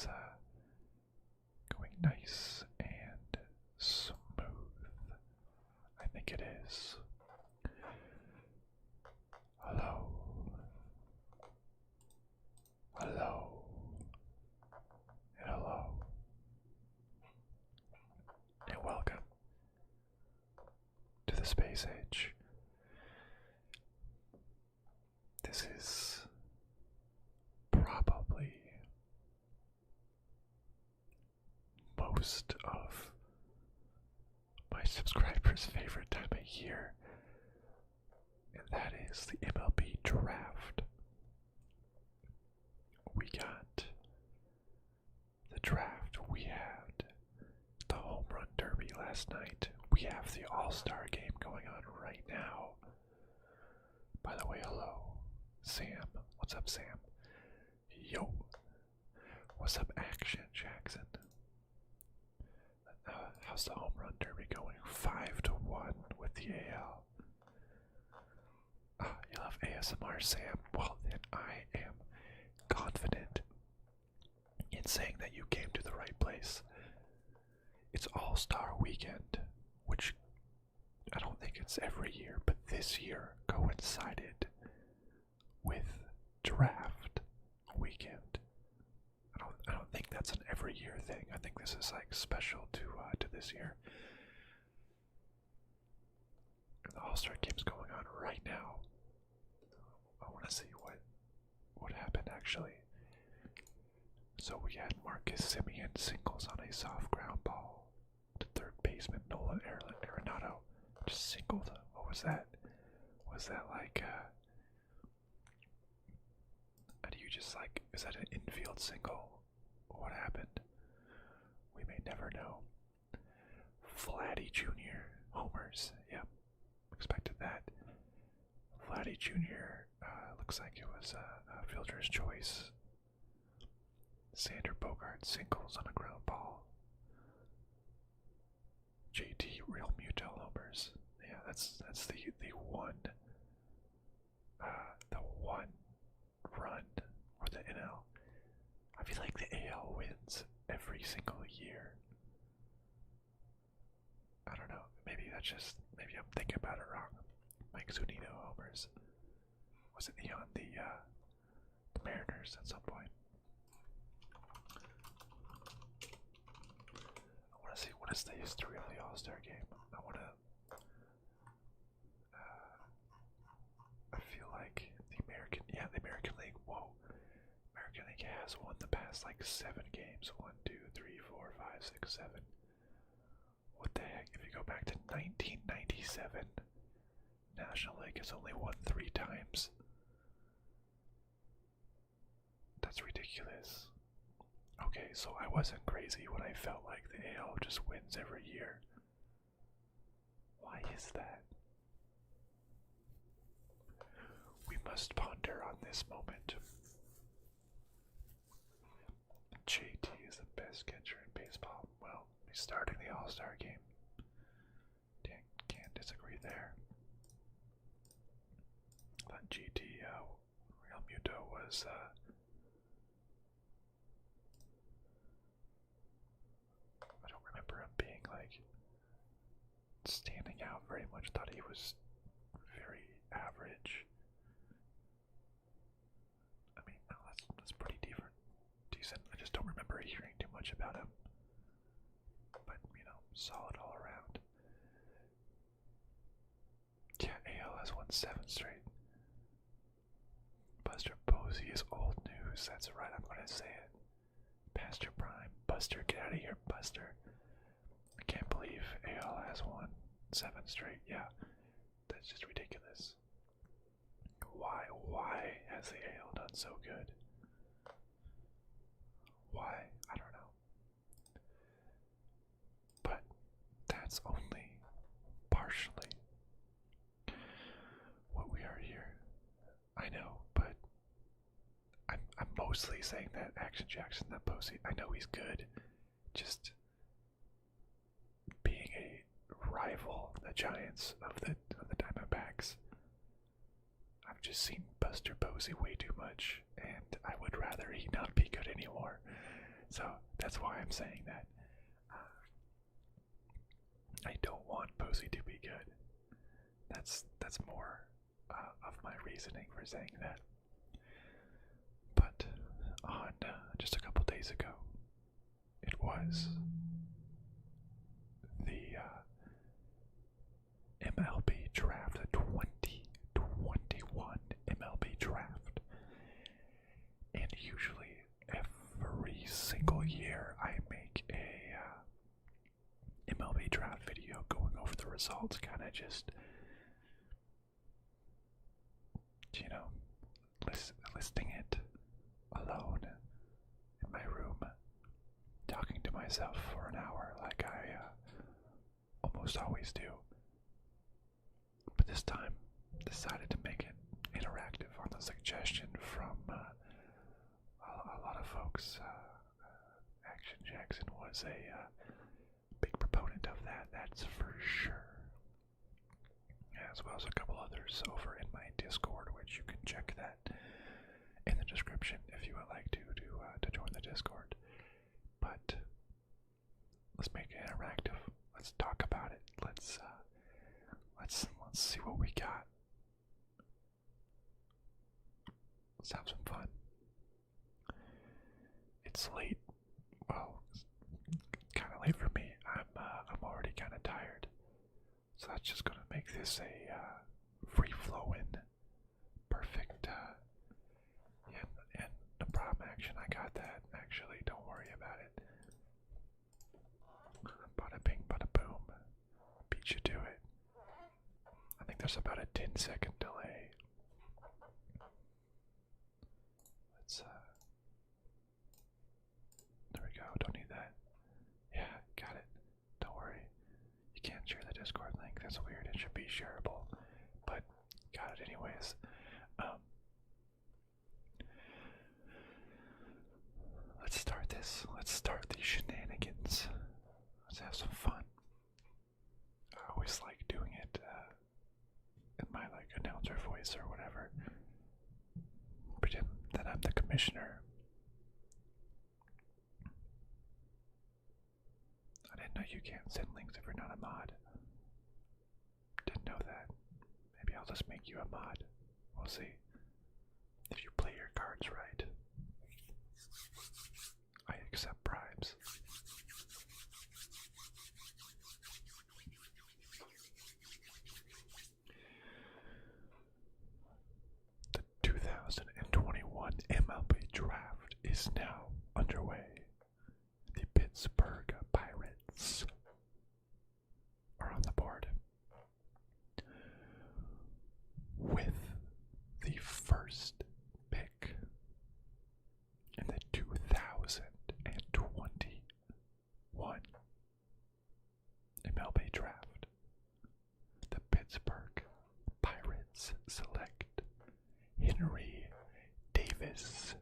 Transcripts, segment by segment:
is going nice and smooth. I think it is. Hello. Hello. And hello. And welcome to the space age. This is probably most of my subscribers' favorite time of year, and that is the MLB draft. We got the draft, we had the home run derby last night, we have the All-Star game going on right now. By the way, hello, Sam. What's up, Sam? Yo. What's up, Action Jackson? How's the home run derby going? 5-1 with the AL. You love ASMR, Sam? Well, then I am confident in saying that you came to the right place. It's All-Star Weekend, which I don't think it's every year, but this year coincided with draft weekend. I don't think that's an every year thing. I think this is like special to this year. And the All-Star game's going on right now. I want to see what happened actually. So we had Marcus Semien singles on a soft ground ball to third baseman Nolan Arenado. Just singled. What was that? Was that like do you just like, is that an infield single? What happened? We may never know. Vladdy Jr. homers. Yep, expected that. Vladdy Jr. Looks like it was a fielder's choice. Sander Bogart singles on a ground ball. JT Real Muto homers. Yeah, that's the one run for the NL. I feel like the AL wins every single year. I don't know. Maybe I'm thinking about it wrong. Mike Zunino homers. Wasn't he on the Mariners at some point? I want to see what is the history of the All-Star game. I want to. I feel like the American League. Whoa. American League has won the past like 7 games. 1, 2, 3, 4, 5, 6, 7. What the heck? If you go back to 1997, National League has only won 3 times. That's ridiculous. Okay, so I wasn't crazy when I felt like the AL just wins every year. Why is that? We must ponder on this moment. JT is the best catcher in baseball. Well, he's starting the All-Star game. Can't disagree there. But GT Real Muto was I don't remember him being like standing out very much. Thought he was very average. I mean, no, that's pretty decent. I just don't remember hearing too much about him. But, solid all around. Yeah, AL has won 7 straight. Buster Posey is old news. That's right, I'm gonna say it. Past your prime. Buster, get out of here, Buster. I can't believe AL has won 7 straight. Yeah, that's just ridiculous. Why has the AL done so good? Why? I don't know. But that's only partially what we are here. I know, but I'm mostly saying that Action Jackson, that Posey, I know he's good. Just being a rival, the Giants of the Diamondbacks, I've just seen Buster Posey way too much, and I would rather he not be good anymore So that's why I'm saying that. I don't want Posey to be good. That's more of my reasoning for saying that. But on just a couple days ago, it was the MLB draft, the 2021 MLB draft. And usually every single year I make a MLB draft video going over the results, kind of just, listing it alone in my room, talking to myself for an hour like I almost always do. But this time, decided to make it interactive on the suggestion from a lot of folks. Action Jackson was a big proponent of that, that's for sure. As well as a couple others over in my Discord, which you can check that in the description if you would like to join the Discord. But let's make it interactive. Let's talk about it. Let's see what we got. Let's have some fun. It's late. Well, it's kind of late for me. I'm already kind of tired. So that's just gonna make this a free-flowing, perfect. And no problem. Action. I got that. Actually, don't worry about it. Bada bing, bada boom. Beat you to it. I think there's about a 10-second delay. Let's there we go. Don't need that. Yeah, got it. Don't worry. You can't share the Discord link. That's weird. It should be shareable, but got it anyways. Let's start this. Let's start these shenanigans. Let's have some fun. I always like doing it in my announcer voice or whatever. Pretend that I'm the commissioner. I didn't know you can't send links if you're not a mod. Didn't know that. Maybe I'll just make you a mod. We'll see. If you play your cards right. I accept bribes. The 2021 MLB draft is now underway. The Pittsburgh Pirates are on the board with the first pick in the 2021 MLB draft. The Pittsburgh Pirates select Henry Davis,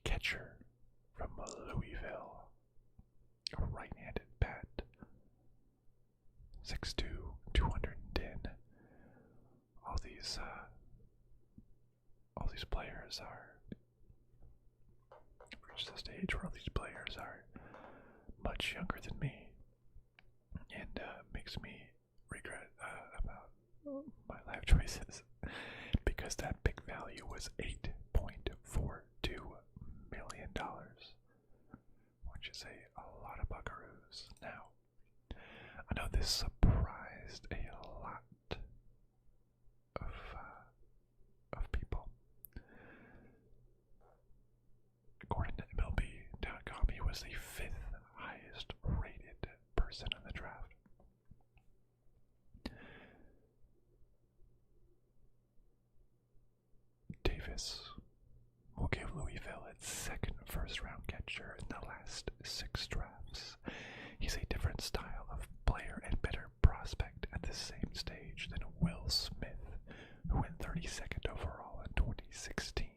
catcher from Louisville, a right-handed bat, 6'2", 210. All these players are reached the stage where all these players are much younger than me, and makes me regret about my life choices, because that pick value was $8.42 million, which is a lot of buckaroos. Now, I know this surprised a lot of people. According to MLB.com, he was the 5th highest rated person in the draft. Davis will give Louisville its second first-round catcher in the last 6 drafts. He's a different style of player and better prospect at the same stage than Will Smith, who went 32nd overall in 2016.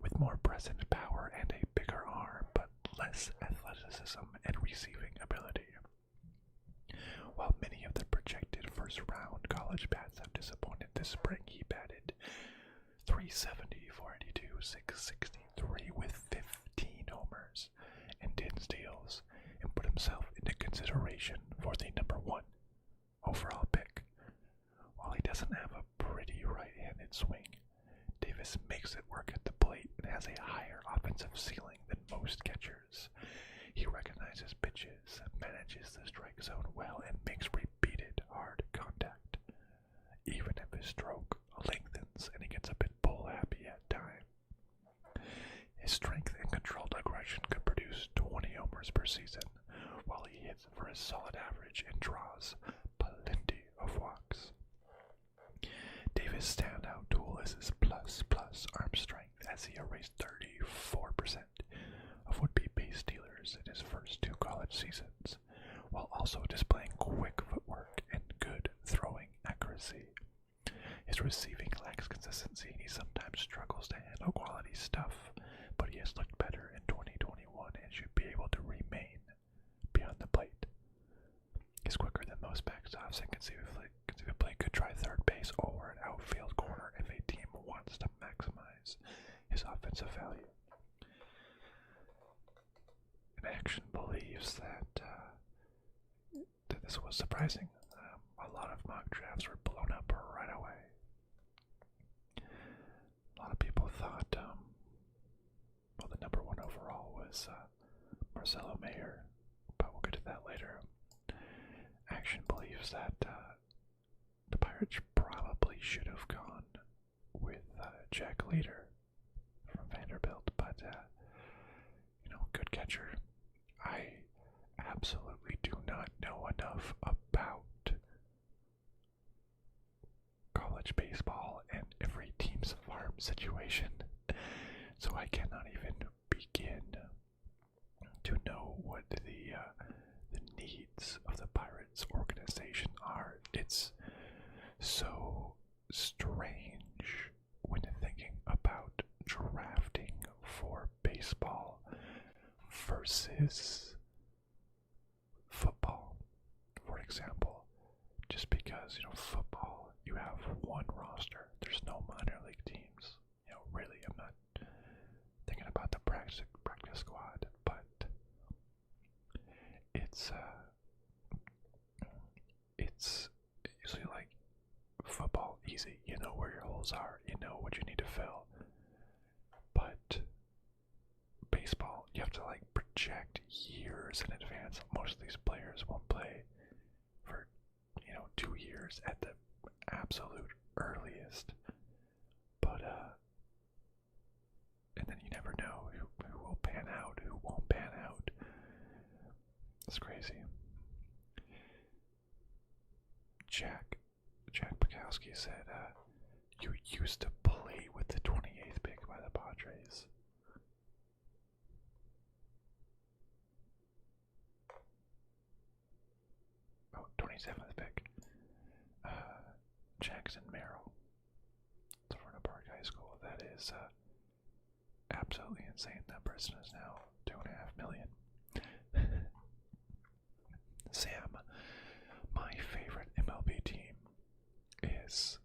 With more present power and a bigger arm, but less athleticism and receiving ability. While many of the projected first-round college bats have disappointed this spring, he batted .370, .482, .663 with 15 homers and 10 steals and put himself into consideration for the #1 overall pick. While he doesn't have a pretty right-handed swing, Davis makes it work at the plate and has a higher offensive ceiling than most catchers. He recognizes pitches, manages the strike zone well, and makes repeated hard contact. Even if his stroke lengthens and he gets a bit bull-happy at times. His strength and controlled aggression could produce 20 homers per season, while he hits for a solid average and draws plenty of walks. Davis' standout tool is his plus arm strength, as he erased 34% of would-be base stealers in his first 2 college seasons, while also displaying quick footwork and good throwing accuracy. His receiving lacks consistency and he sometimes struggles to handle quality stuff, but he has looked better in 2021 and should be able to remain beyond the plate. He's quicker than most backstops and conceivably could try third base or an outfield corner if a team wants to maximize his offensive value. And Action believes that this was surprising. A lot of mock drafts were blown up right away. A lot of people thought, the #1 overall was Marcelo Mayer, but we'll get to that later. Action believes that the Pirates probably should have gone with Jack Leader from Vanderbilt, but good catcher. I absolutely do not know enough about college baseball and every team's farm situation, so I cannot even begin to know what the needs of the Pirates organization are. It's so strange when thinking about drafting for baseball versus football, for example. Just because, football, you have one roster. There's no minor league teams. Really, I'm not thinking about the practice squad, but it's usually like football, easy. You know where your holes are. You know what you need to fill. But baseball, you have to project years in advance. Most of these players won't play for 2 years at the absolute earliest. But and then you never know who will pan out, who won't pan out. It's crazy. Jack Bukowski said, you used to play with the 28th pick by the Padres. Oh, 27th pick. Jackson Merrill. Florida Park High School. That is absolutely insane. That person is now $2.5 million. Sam, my favorite MLB team is.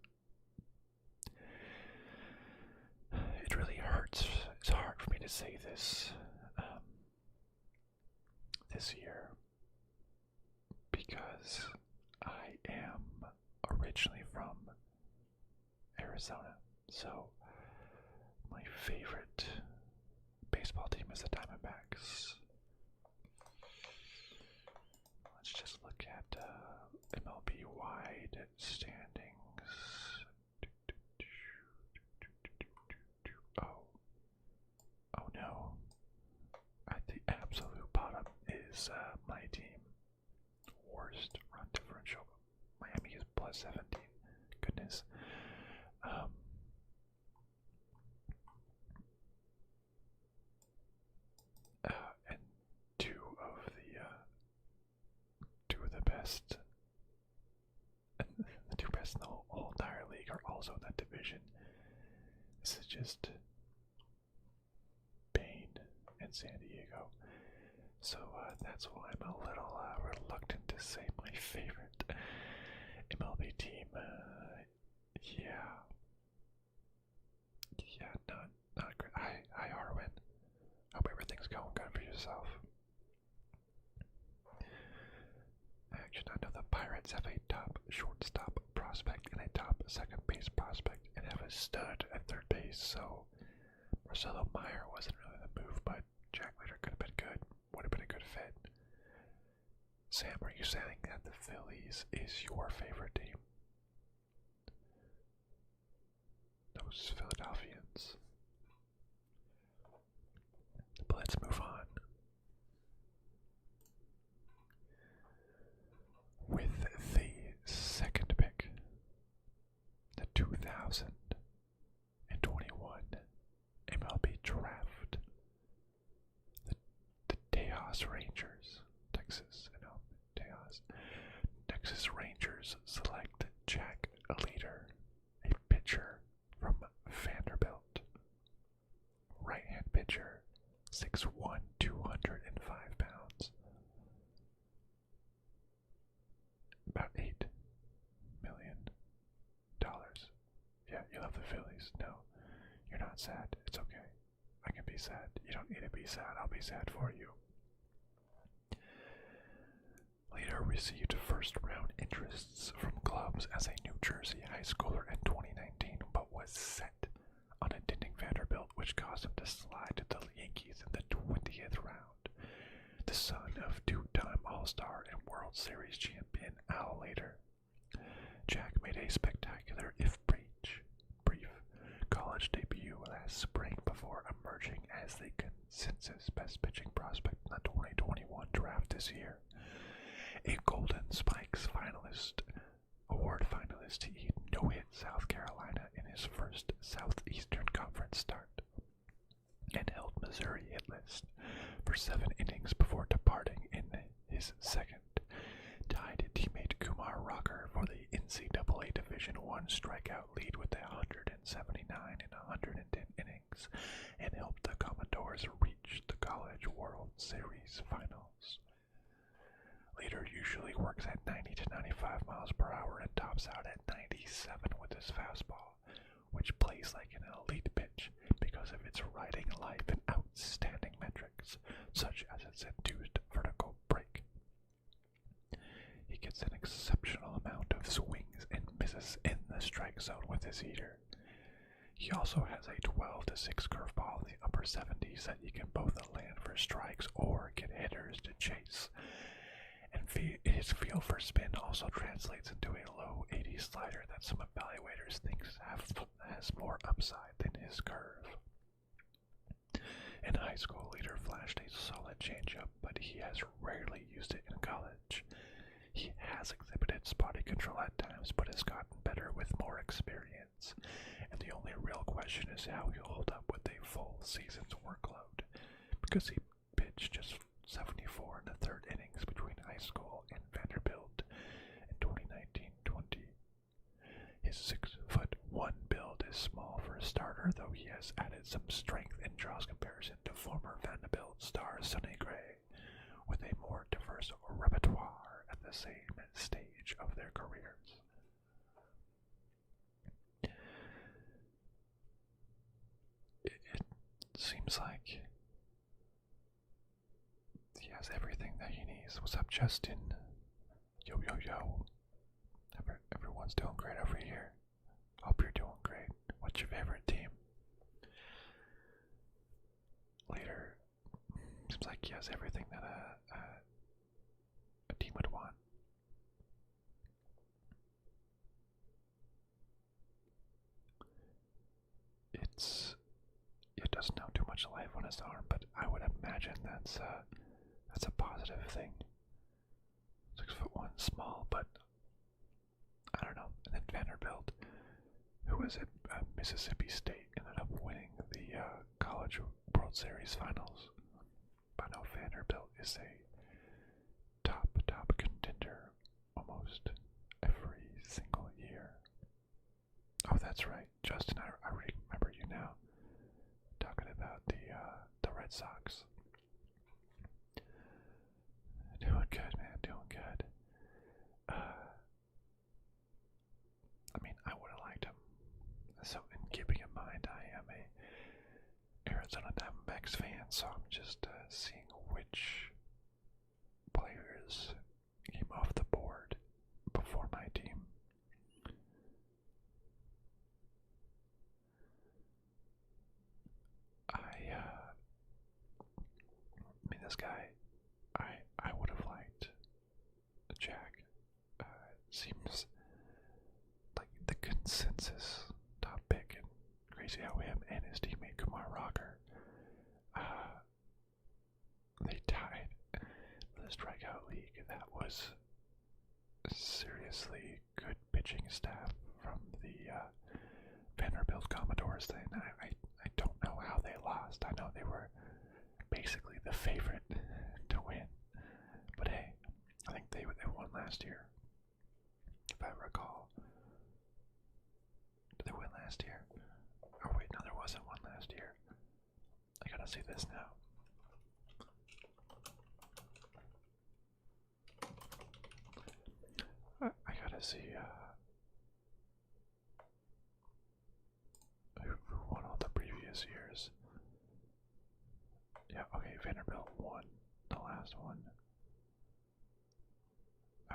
It really hurts. It's hard for me to say this this year because I am originally from Arizona, so my favorite baseball team is the Diamondbacks. Let's just look at MLB wide standings. Oh no. At the absolute bottom is my team. Worst run differential. Miami is plus 17. Goodness. And two of the best, the two best in the whole entire league are also in that division. This is just pain in San Diego. So that's why I'm a little reluctant to say my favorite MLB team. Yeah, not great. Hi, Harwin. Hope everything's going. Good for yourself. Actually, I know the Pirates have a top shortstop prospect and a top second base prospect and have a stud at third base, so Marcelo Meyer wasn't really the move, but Jack Leiter could have been good. Would have been a good fit. Sam, are you saying that the Phillies is your favorite team? Those Philadelphians. But let's move on. With the second pick, the 2021 MLB draft, the Tejas Rangers, Texas Rangers select Jack Leiter, a pitcher from Vanderbilt. Right-hand pitcher, 6'1", 205 pounds. About $8 million. Yeah, you love the Phillies. No, you're not sad. It's okay. I can be sad. You don't need to be sad. I'll be sad for you. Leiter received first-round interests from clubs as a New Jersey high schooler in 2019, but was set on attending Vanderbilt, which caused him to slide to the Yankees in the 20th round. The son of two-time All-Star and World Series champion Al Leiter, Jack made a spectacular, if brief, college debut last spring before emerging as the consensus best pitching prospect in the 2021 draft this year. A Golden Spikes award finalist, he no-hit South Carolina in his first Southeastern Conference start and held Missouri hitless for 7 innings before departing in his second. Tied teammate Kumar Rocker for the NCAA Division I strikeout lead with 179 in 110 innings and helped the Commodores reach the College World Series Finals. Leiter usually works at 90 to 95 miles per hour and tops out at 97 with his fastball, which plays like an elite pitch because of its riding life and outstanding metrics, such as its induced vertical break. He gets an exceptional amount of swings and misses in the strike zone with his heater. He also has a 12 to 6 curveball in the upper 70s that he can both land for strikes or get hitters to chase. And his feel for spin also translates into a low 80 slider that some evaluators think has more upside than his curve. In high school, Leiter flashed a solid changeup, but he has rarely used it in college. He has exhibited spotty control at times, but has gotten better with more experience. And the only real question is how he'll hold up with a full season's workload, because he pitched just 74 in the third innings between high school and Vanderbilt in 2019-20. His 6'1" build is small for a starter, though he has added some strength and draws comparison to former Vanderbilt star Sonny Gray, with a more diverse repertoire at the same stage of their careers. It seems like he has everything that he needs. What's up, Justin? Yo. Everyone's doing great over here. Hope you're doing great. What's your favorite team? Leiter seems like he has everything that a team would want. It doesn't have too much life on his arm, but I would imagine that's a positive thing. 6'1", small, but I don't know. And then Vanderbilt, who was at Mississippi State, ended up winning the College World Series Finals. But I know Vanderbilt is a top contender almost every single year. Oh, that's right, Justin. I remember you now talking about the Red Sox. Doing good, man. Doing good. I mean, I would have liked him. So, in keeping in mind, I am a Arizona Diamondbacks fan, so I'm just seeing which players came off the board before my team. I mean, this guy, I would have liked Jack. Seems like the consensus top pick, and crazy how him and his teammate Kumar Rocker, they tied for the strikeout league. That was seriously good pitching staff from the Vanderbilt Commodores thing. I don't know how they lost. I know they were basically the favorite to win, but hey, I think they won last year, if I recall. Did they win last year? Oh wait, no, there wasn't one last year. I gotta see this now. I gotta see who won all the previous years. Yeah, okay, Vanderbilt won the last one.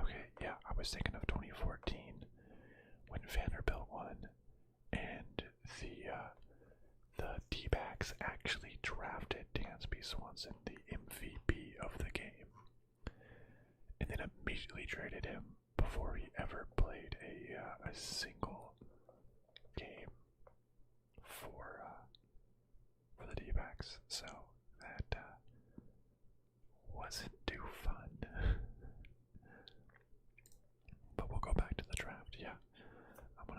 Okay, yeah, I was thinking of 2014 when Vanderbilt won, and the D-backs actually drafted Dansby Swanson, the MVP of the game, and then immediately traded him before he ever played a single game for the D-backs. So that wasn't too fun. But we'll go back to the draft. Yeah, I'll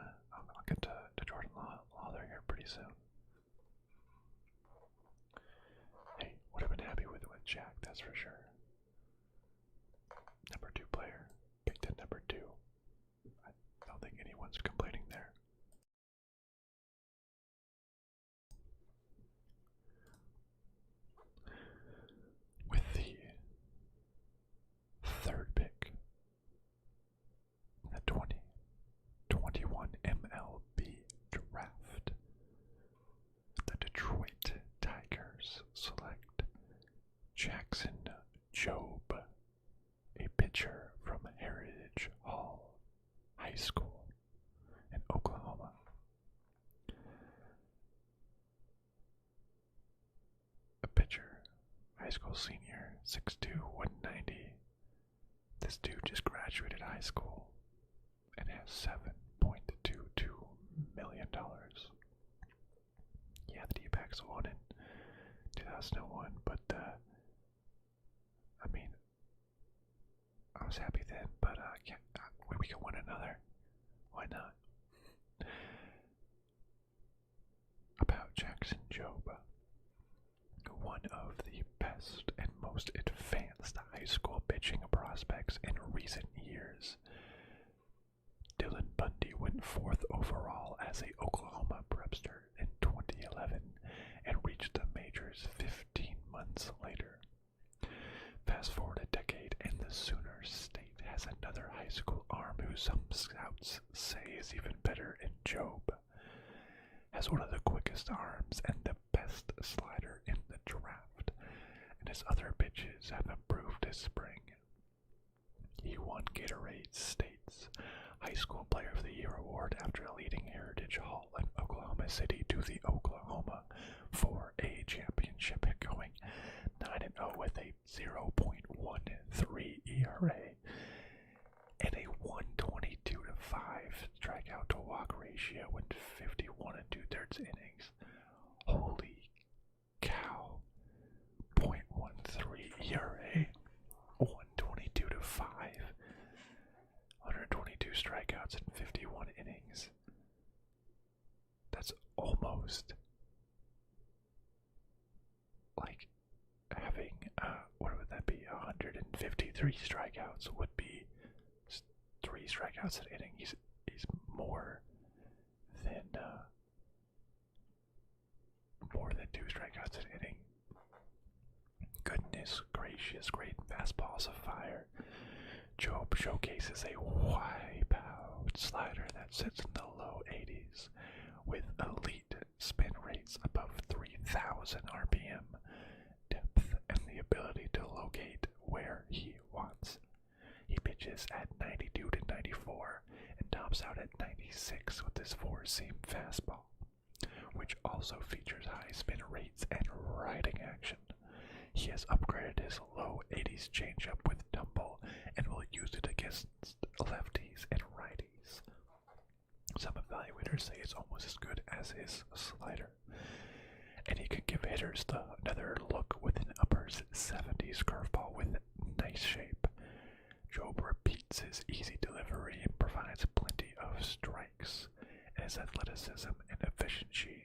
get to Jordan Lawler here pretty soon. Hey, would have been happy with Jack, that's for sure. Number 2 player, picked at number 2. I don't think anyone's complaining there. With the 3rd pick, the 2021 MLB draft, the Detroit Tigers select Jackson Jobe, a pitcher from Heritage Hall High School in Oklahoma. A pitcher, high school senior, 6'2", 190. This dude just graduated high school and has $7.22 million. Yeah, the D-backs won in 2001, but I mean, I was happy then, but we can win another. Why not? About Jackson Jobe, one of the best and most advanced high school pitching prospects in recent years. Dylan Bundy went 4th overall as a Oklahoma prepster in 2011 and reached the majors 15 months later. Fast forward a decade and the Sooner State has another high school arm who some scouts say is even better in Jobe. Has one of the quickest arms and the best slider in the draft, and his other pitches have improved this spring. He won Gatorade State's High School Player of the Year award after leading Heritage Hall in Oklahoma City to the Oklahoma 4A championship, going 9-0 with a 0.13 ERA and a 122-5 strikeout to walk ratio in 51 2/3 innings. Holy cow! 0.13 ERA, 122-5, 122 strikeouts in 51 innings. That's almost like having, what would that be? 153 strikeouts would be 3 strikeouts an inning. He's more than 2 strikeouts an inning. Goodness gracious, great fastballs of fire. Jobe showcases a wipeout slider that sits in the low 80s with elite spin rates above 3,000 1,000 RPM, depth, and the ability to locate where he wants. He pitches at 92 to 94 and tops out at 96 with his four-seam fastball, which also features high spin rates and riding action. He has upgraded his low 80s changeup with tumble and will use it against lefties and righties. Some evaluators say it's almost as good as his slider. And he can give hitters another look with an upper 70s curveball with nice shape. Job repeats his easy delivery and provides plenty of strikes. And his athleticism and efficiency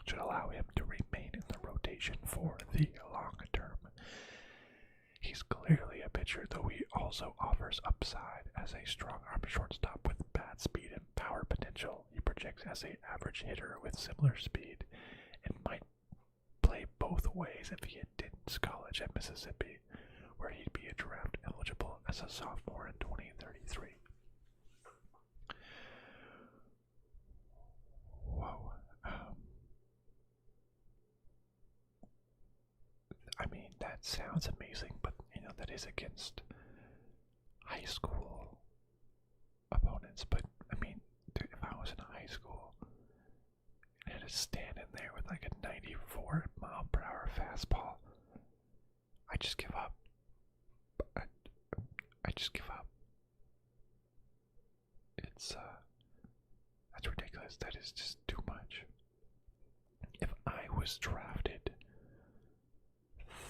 should allow him to remain in the rotation for the long term. He's clearly a pitcher, though he also offers upside as a strong-arm shortstop with bat speed and power potential. He projects as an average hitter with similar speed and might play both ways if he attends college at Mississippi, where he'd be a draft eligible as a sophomore in 2033. Whoa. I mean, that sounds amazing, but that is against high school opponents. But I mean, dude, if I was in high school and had to stand in there with like a 94-mile-per-hour fastball, I just give up. I just give up. That's ridiculous. That is just too much. If I was drafted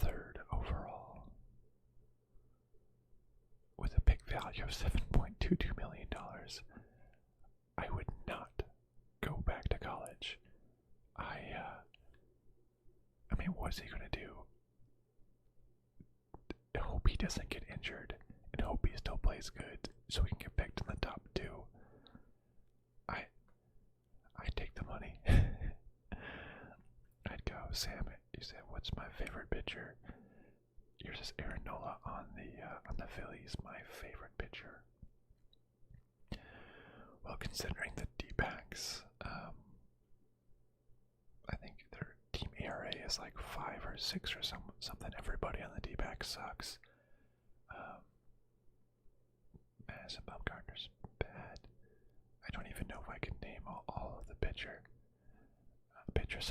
3rd overall with a pick value of $7.22 million, I would not go back to college. I mean, what's he gonna do? I hope he doesn't get injured and hope he still plays good so he can get picked in the top 2. I'd take the money. I'd go, Sam, you said, what's my favorite pitcher? Yours is Aaron Nola on the Phillies, my favorite pitcher. Well, considering the D-backs, I think their team ERA is like 5 or 6 or something. Everybody on the D-backs sucks. Madison Bumgarner's bad. I don't even know if I can name all of the pitchers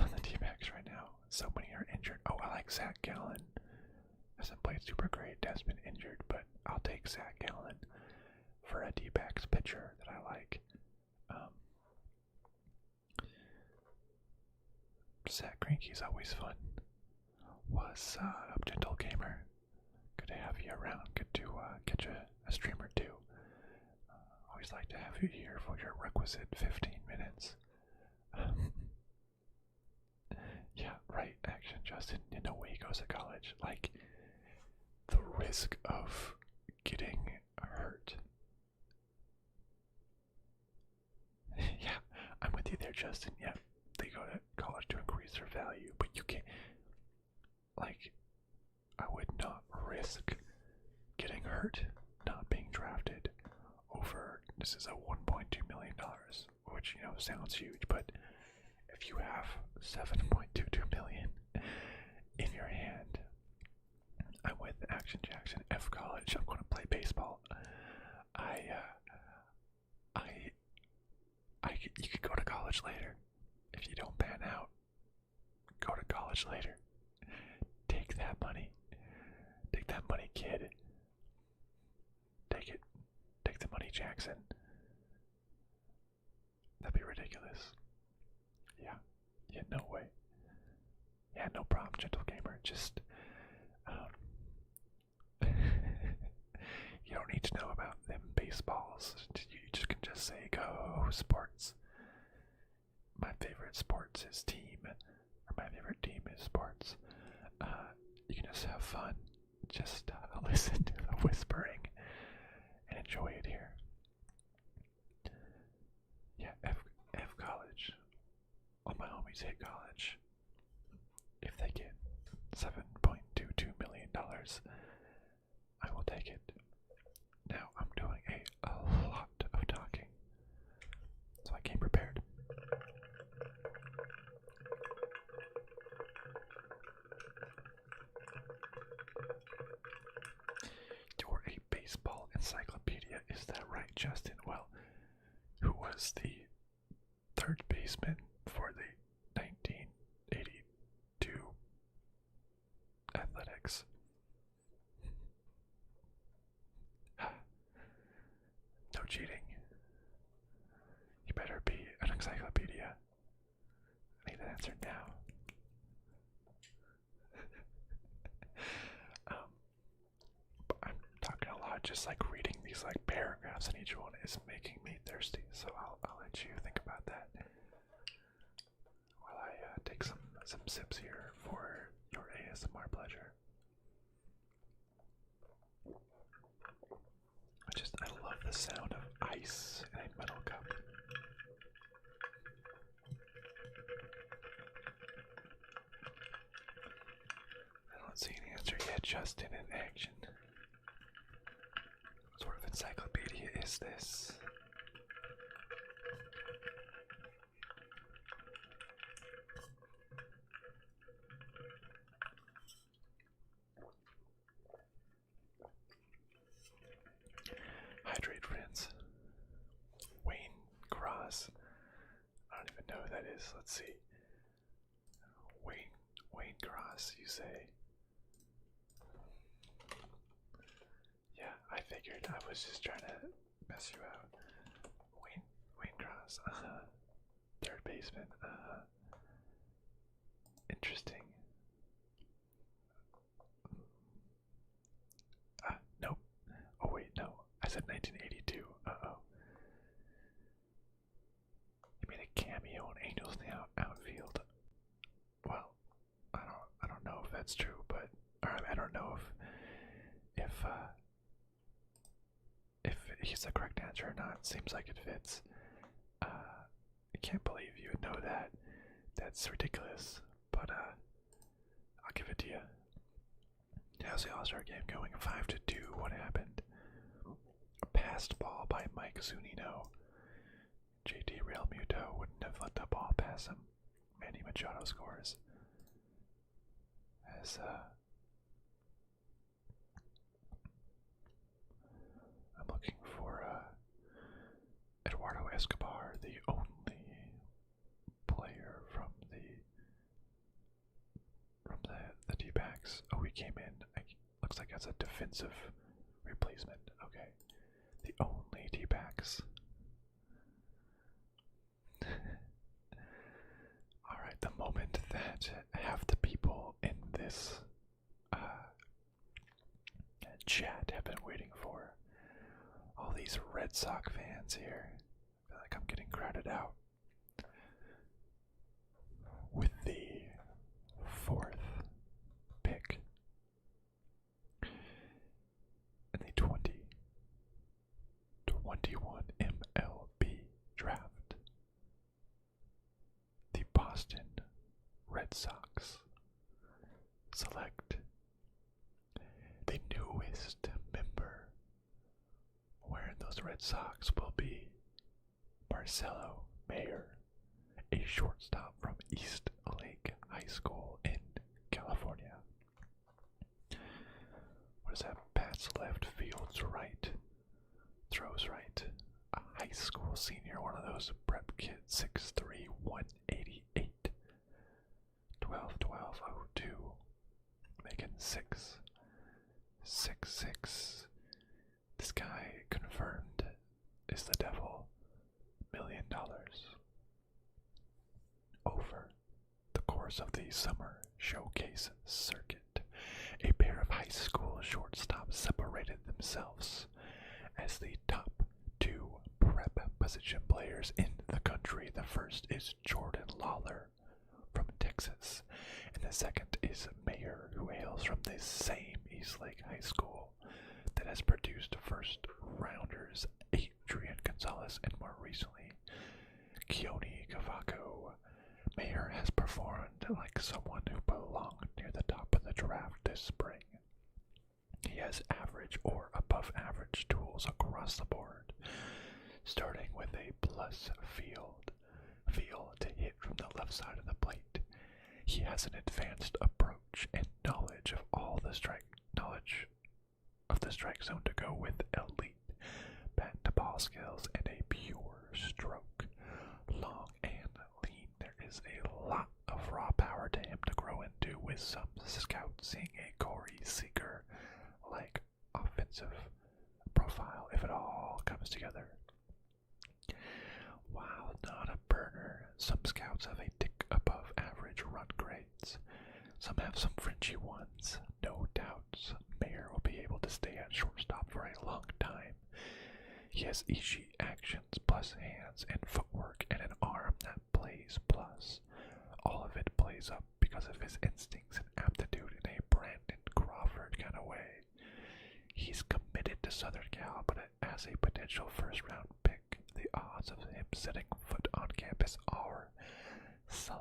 on the D-backs right now. So many are injured. Oh, I like Zach Gallen. Hasn't played super great, has been injured, but I'll take Zach Gallen for a D-backs pitcher that I like. Zach Greinke's always fun. What's up, Gentle Gamer? Good to have you around. Good to catch a stream or two. Always like to have you here for your requisite 15 minutes. Yeah, right, Action Justin. No way he goes to college. Like, the risk of getting hurt. Yeah, I'm with you there, Justin. Yeah, they go to college to increase their value, but you can't. Like, I would not risk getting hurt, not being drafted over. This is a $1.2 million, which sounds huge, but if you have $7.22 million in your hand, I'm with Action Jackson. F college. I'm going to play baseball. You could go to college later. If you don't pan out, go to college later. Take that money. Take that money, kid. Take it. Take the money, Jackson. That'd be ridiculous. Yeah, no way. Yeah, no problem, Gentle Gamer. Just, you don't need to know about them baseballs. You just can just say, go sports. My favorite sports is team, or my favorite team is sports. You can just have fun. Just listen to the whispering and enjoy it here. Yeah, F college. All my homies hit college. If they get $7.22 million, I will take it. Now I'm doing a lot of talking, so I came prepared. Is that right, Justin? Well, who was the third baseman for the 1982 Athletics? No cheating. You better be an encyclopedia. I need that answer now. I'm talking a lot, just like reading these like paragraphs, and each one is making me thirsty. So I'll let you think about that while I take some sips here for your ASMR pleasure. I love the sound of ice in a metal cup. I don't see an answer yet, Justin in action. What sort of encyclopedia is this? Hydrate, friends. Wayne Cross. I don't even know who that is. Let's see. Wayne Cross, you say? Yeah, I figured. I was just trying to mess you out. Wayne Cross. Third baseman. Interesting. Nope. Oh wait, no. I said 1982. Uh-oh. He made a cameo in Angels in the Outfield. Well, I don't know if that's true, but I don't know if he's the correct answer or not. Seems like it fits. I can't believe you would know that. That's ridiculous. But I'll give it to you. How's the All-Star game going? 5-2. What happened? A passed ball by Mike Zunino. JT Realmuto wouldn't have let the ball pass him. Manny Machado scores. As I'm looking for Eduardo Escobar, the only player from the D-backs. Oh, he came in. Looks like that's a defensive replacement. Okay, the only D-backs. All right, the moment that half the people in this chat have been waiting for. All these Red Sox fans here. I feel like I'm getting crowded out. With the fourth pick in the 2021 MLB draft, the Boston Red Sox select the newest member. Wearing those Red Sox will be Marcelo Mayer, a shortstop from East Lake High School in California. What is that? Bats left, fields right, throws right. A high school senior, one of those prep kids, 6'3", 188, 12-12-02, making 6'6". This guy confirmed is the devil. $1 million. Over the course of the summer showcase circuit, a pair of high school shortstops separated themselves as the top two prep position players in the country. The first is Jordan Lawler from Texas, and the second is Mayer, who hails from the same East Lake High School that has produced first rounders Adrian Gonzalez and more recently Keone Cavaco. Mayer has performed like someone who belonged near the top of the draft this spring. He has average or above average tools across the board, starting with a plus feel to hit from the left side of the plate. He has an advanced approach and knowledge of the strike zone to go with elite bat baseball skills and a pure stroke. Long and lean, there is a lot of raw power to him to grow into, with some scouts seeing a Corey Seager-like offensive profile if it all comes together. While not a burner, some scouts have a tick above average run grades. Some have some fringy ones. No doubts, Mayer will be able to stay at shortstop for a long time. He has easy actions plus hands and footwork and an arm that plays plus. All of it plays up because of his instincts and aptitude in a Brandon Crawford kind of way. He's committed to Southern Cal, but as a potential first-round pick, the odds of him setting foot on campus are slim.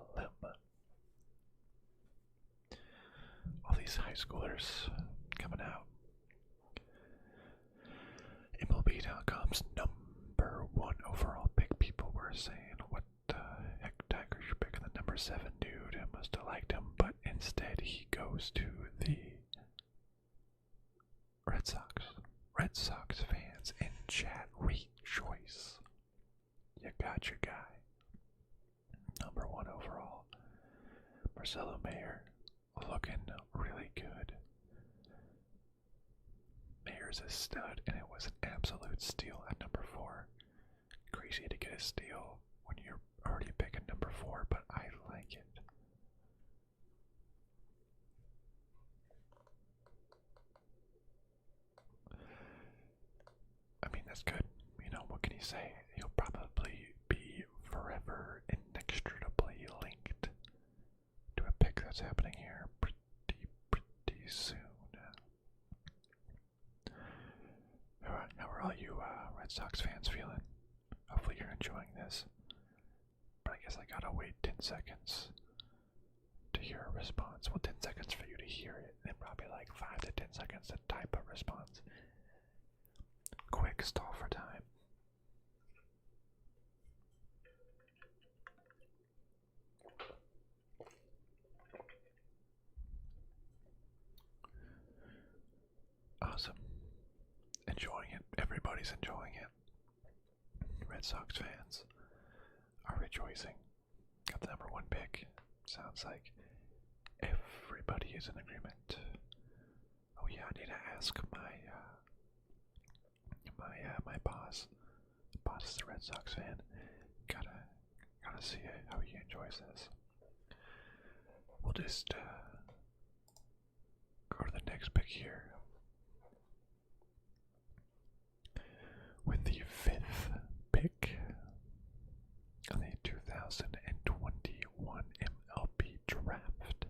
All these high schoolers coming out. MLB.com's #1 overall pick. People were saying, what the heck, Tigers, you're picking the #7 dude. I must have liked him, but instead he goes to the Red Sox. Red Sox fans in chat rejoice. You got your guy. #1 overall. Marcelo Mayer looking really good. Mayer's a stud, and it was an absolute steal at #4. Crazy to get a steal when you're already picking #4, but I like it. I mean, that's good. You know, what can you say? He'll probably be forever inextricably linked to a pick that's happening here pretty soon. How are all you Red Sox fans feeling? Hopefully you're enjoying this. But I guess I gotta wait 10 seconds to hear a response. Well, 10 seconds for you to hear it, and then probably like 5 to 10 seconds to type a response. Quick stall for time. Awesome. Enjoying it. Everybody's enjoying it. Red Sox fans are rejoicing. Got the #1 pick. Sounds like everybody is in agreement. Oh yeah, I need to ask my boss. Boss is a Red Sox fan. Gotta see how he enjoys this. We'll just go to the next pick here. With the 5th pick of the 2021 MLB draft,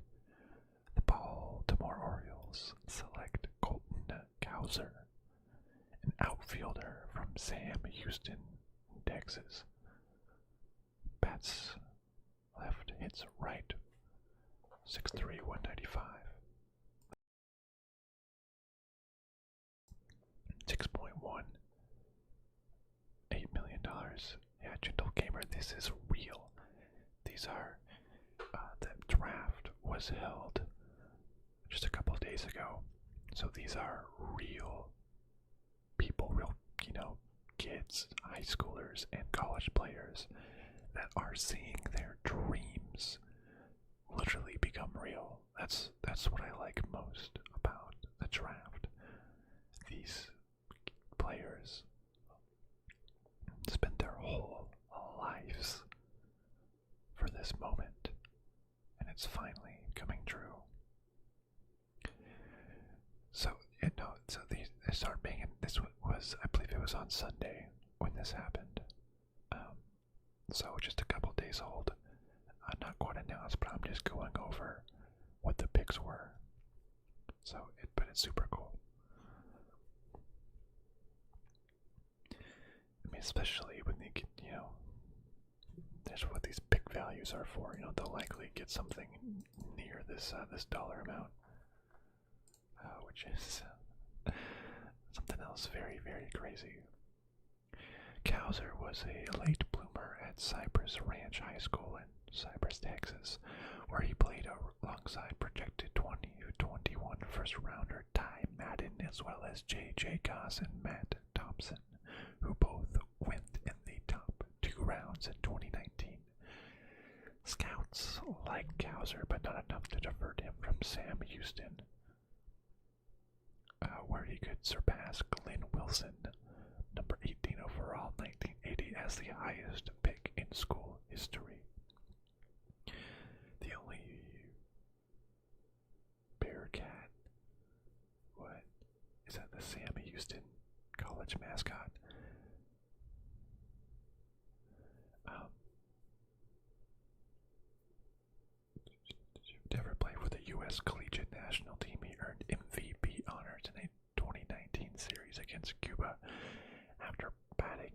the Baltimore Orioles select Colton Cowser, an outfielder from Sam Houston, Texas. Bats left, hits right, 6'3", 195. $6.1 $8 million. Yeah, Gentle Gamer, this is real. These are, the draft was held just a couple of days ago. So these are real people, real, kids, high schoolers, and college players that are seeing their dreams literally become real. That's what I like most about the draft. These players spent their whole lives for this moment, and it's finally coming true. So they started being. This was, I believe, it was on Sunday when this happened. So just a couple days old. Not quite announced, but I'm just going over what the picks were. But it's super cool. I mean, especially when they get, that's what these pick values are for. They'll likely get something near this dollar amount, which is something else very, very crazy. Cowser was a late bloomer at Cypress Ranch High School in Cypress, Texas, where he played alongside projected 2021 first-rounder Ty Madden, as well as J.J. Goss and Matt Thompson, who both Response in 2019. Scouts liked Cowser, but not enough to divert him from Sam Houston, where he could surpass Glenn Wilson, number 18 overall, 1980, as the highest pick in school history. The only Bearcat, what is that? The Sam Houston college mascot. To ever play for the U.S. Collegiate National Team, he earned MVP honors in a 2019 series against Cuba after batting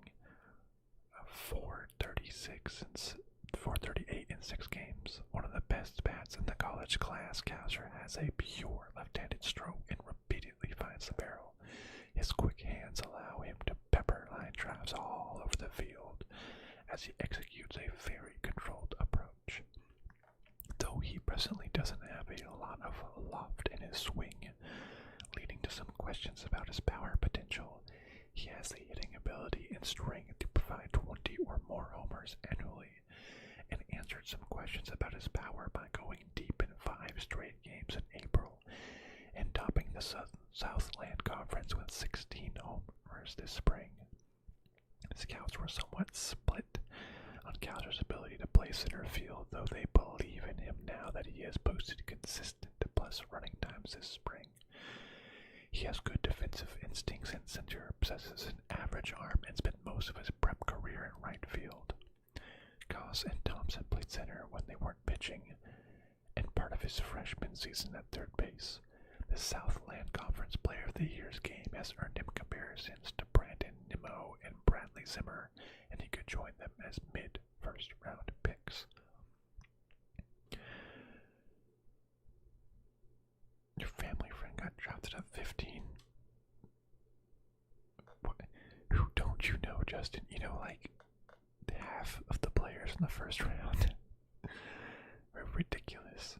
438 in 6 games. One of the best bats in the college class, Cowser has a pure left-handed stroke and repeatedly finds the barrel. His quick hands allow him to pepper line drives all over the field as he executes a very controlled approach. Though he presently doesn't have a lot of loft in his swing, leading to some questions about his power potential, he has the hitting ability and strength to provide 20 or more homers annually, and answered some questions about his power by going deep in 5 straight games in April and topping the Southland Conference with 16 homers this spring. Scouts were somewhat split on Cowser's ability to play center field, though they believe in him now that he has posted consistent plus running times this spring. He has good defensive instincts in center, possesses an average arm, and spent most of his prep career in right field. Goss and Thompson played center when they weren't pitching, and part of his freshman season at third base. The Southland Conference Player of the Year's game has earned him comparisons to Brandon Nimmo and Bradley Zimmer, and he could join them as mid-first round picks. Your family friend got drafted at 15. What? Who don't you know, Justin? You know, like half of the players in the first round. Ridiculous.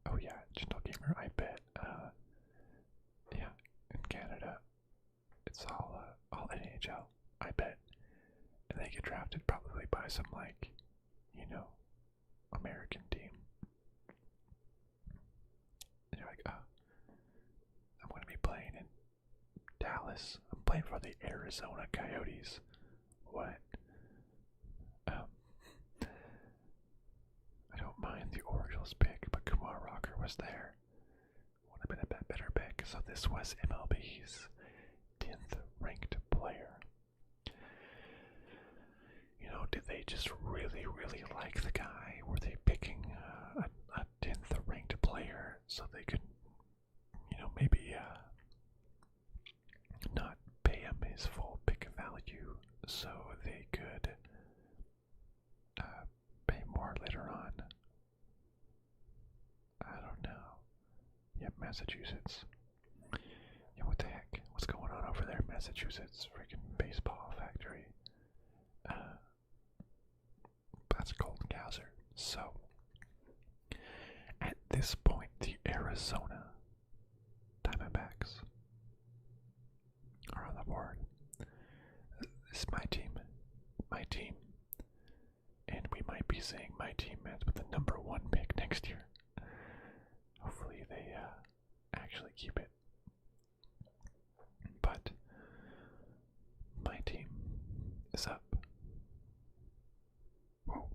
Oh yeah, Gentle Gamer, I bet. Yeah, in Canada, it's all NHL, I bet. And they get drafted probably by some, like, you know, American team. And you're like, I'm going to be playing in Dallas. I'm playing for the Arizona Coyotes. What? I don't mind the Orioles pick, but Kumar Rocker was there. Would have been a better pick. So this was MLB's 10th ranked player. You know, did they just really, really like the guy? Were they picking a 10th ranked player so they could, you know, maybe not pay him his full pick value so they could pay more later on? I don't know. Yep, Massachusetts. Yeah, what the heck? What's going on over there, Massachusetts? Freaking baseball factory. That's Colton Cowser. So, at this point, the Arizona Diamondbacks are on the board. This is my team. My team. And we might be seeing my team with the number 1 pick next year. Hopefully they actually keep it. But my team is up. Whoa,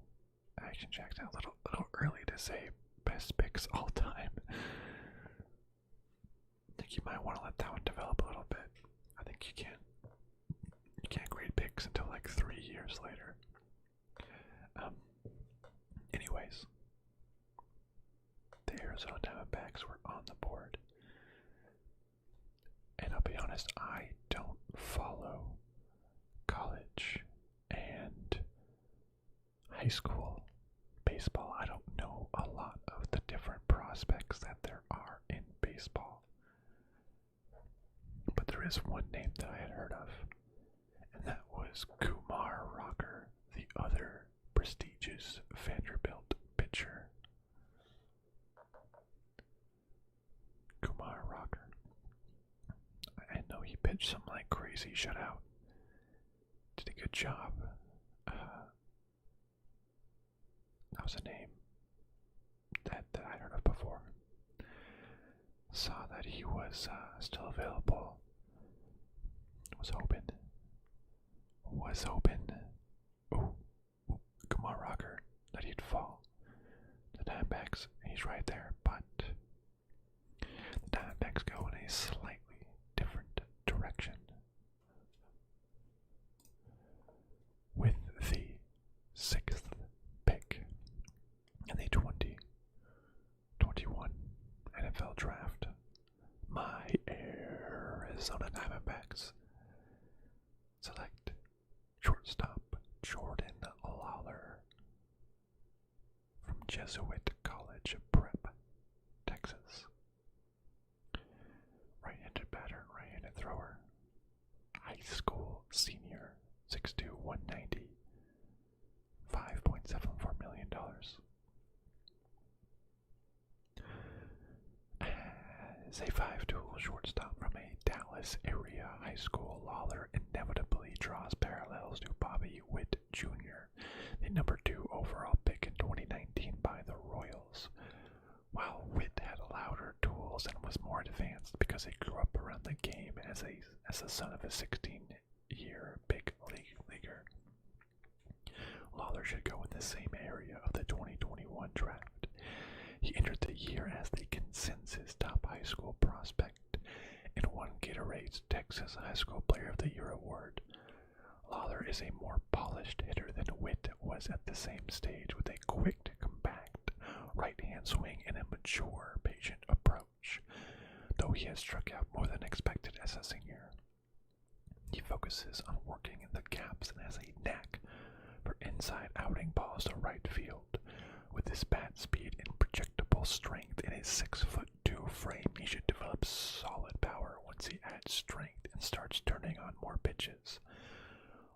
Action Jack's out a little early to say best picks all time. I think you might want to let that one develop a little bit. I think you can't grade picks until like 3 years later. Anyways, the Arizona Diamondbacks were on the board. And I'll be honest, I don't follow college and high school baseball. I don't know a lot of the different prospects that there are in baseball. But there is one name that I had heard of, and that was Kumar Rocker, the other prestigious Vanderbilt pitcher. Kumar Rocker. I know he pitched some like crazy shutout. Did a good job. that was a name that I heard of before. Saw that he was still available. Was hoping. Ooh, Kumar Rocker, that he'd fall. The Diamondbacks, he's right there, but the Diamondbacks go in a slightly different direction. With the 6th pick in the 2021 NFL Draft, my Arizona Diamondbacks select shortstop Jordan Lawler from Jesuit College Prep, Texas. Right-handed batter, right-handed thrower, high school senior, 6'2", 190, $5.74 million. As a 5-tool shortstop from a Dallas area high school, Lawler inevitably draws parallels to Bobby Witt Jr., the number 2 overall pick in 2019 by the Royals. While Witt had louder tools and was more advanced because he grew up around the game as the son of a 16-year big leaguer, Lawler should go in the same area of the 2021 draft. He entered the year as the consensus top high school prospect and won Gatorade's Texas High School Player of the Year award. Lawler is a more polished hitter than Witt was at the same stage, with a quick, compact right-hand swing and a mature, patient approach. Though he has struck out more than expected as a senior, he focuses on working in the gaps and has a knack for inside outing balls to right field. With his bat speed and projectable strength in his 6'2" frame, he should develop solid power once he adds strength and starts turning on more pitches.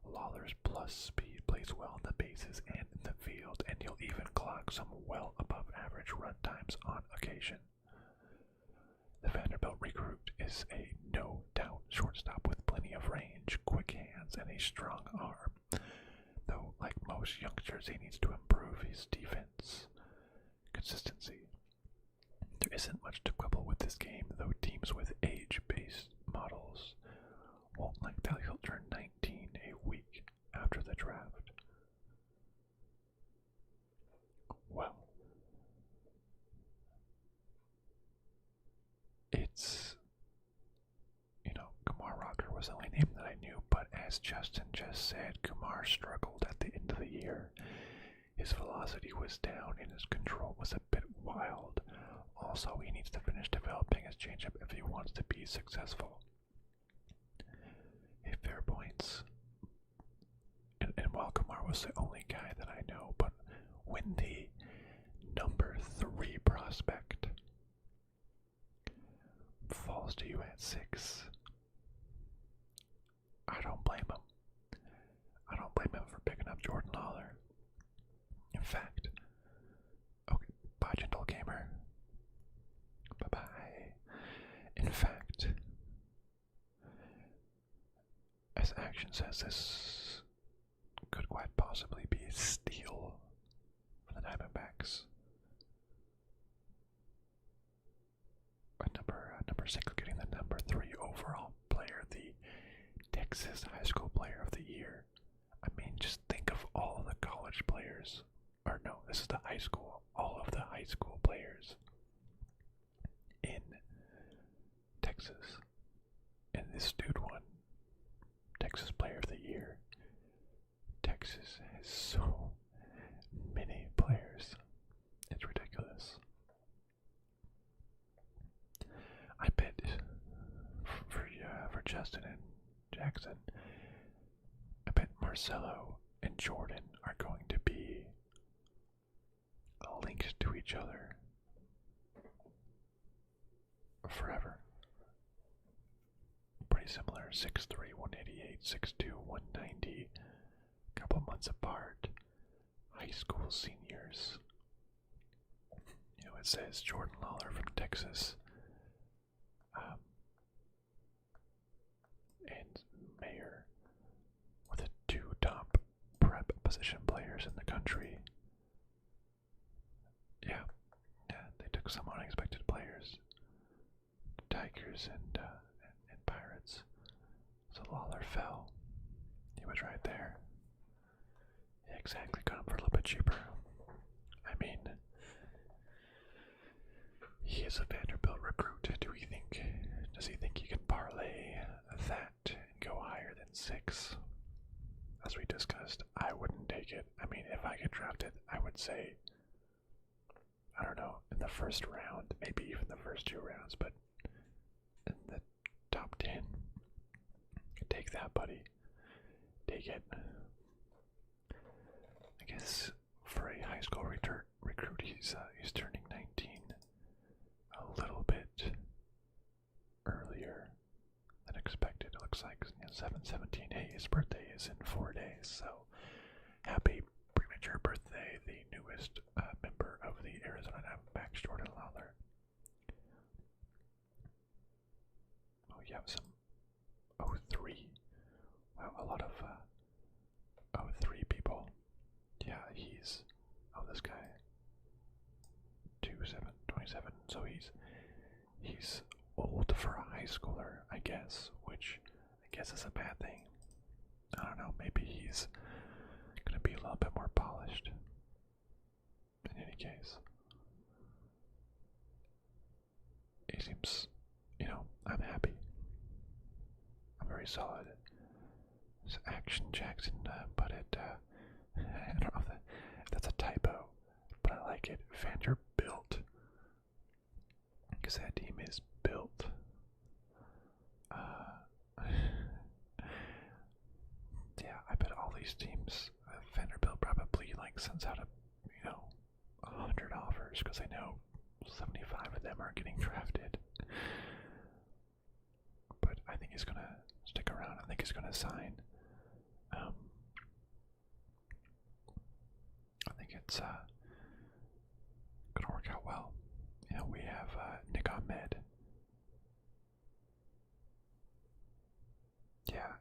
Lawler's plus speed plays well in the bases and in the field, and he'll even clock some well above average run times on occasion. The Vanderbilt recruit is a no-doubt shortstop with plenty of range, quick hands, and a strong arm. Though, like most youngsters, he needs to improve his defense. Consistency. There isn't much to quibble with this game, though teams with age-based models won't like that he'll turn 19 a week after the draft. Well, it's, Kumar Rocker was the only name that I knew, but as Justin just said, Kumar struggled at the end of the year. His velocity was down and his control was a bit wild. Also, he needs to finish developing his changeup if he wants to be successful. Hey, fair points. And while Kumar was the only guy that I know, but when the number 3 prospect falls to you at 6, I don't blame him. I don't blame him for picking up Jordan Lawler. In fact, okay, bye, gentle gamer. Bye-bye. In fact, as Action says, this could quite possibly be a steal for the Diamondbacks. Number 6 getting the number 3 overall player, the Texas High School Player of the Year. I mean, just think of all the college players. Or no, this is the high school. All of the high school players in Texas. And this dude won Texas Player of the Year. Texas has so many players. It's ridiculous. I bet for Justin and Jackson, I bet Marcelo and Jordan are going to be linked to each other forever. Pretty similar, 6'3", 188, 6'2", 190, couple months apart, high school seniors. It says Jordan Lawler from Texas, and Mayer with a 2 top prep position players in the country. Yeah, they took some unexpected players. Tigers and Pirates. So Lawler fell. He was right there. Yeah, exactly. Got him for a little bit cheaper. I mean, he is a Vanderbilt recruit. Does he think he can parlay that and go higher than 6? As we discussed, I wouldn't take it. I mean, if I get drafted, I would say, I don't know, in the first round, maybe even the first 2 rounds, but in the top 10, take that, buddy. Take it. I guess for a high school recruit, he's turning 19 a little bit earlier than expected. It looks like 7/17. Hey, his birthday is in 4 days, so happy premature birthday, the newest member of the Arizona Diamondbacks, Jordan Lawler. Oh, you have some 03. Wow, a lot of 03 people. Yeah, he's, this guy, 27, so he's old for a high schooler, I guess, which I guess is a bad thing. I don't know, maybe he's gonna be a little bit more polished. In any case, he seems, I'm happy. I'm very solid. It's Action Jackson, but I don't know if that's a typo, but I like it. Vanderbilt, because that team is built. Yeah, I bet all these teams, Vanderbilt probably sends out 100 offers because they know 75 of them are getting drafted. But I think he's gonna stick around. I think he's gonna sign. I think it's gonna work out well. We have Nick Ahmed. Yeah,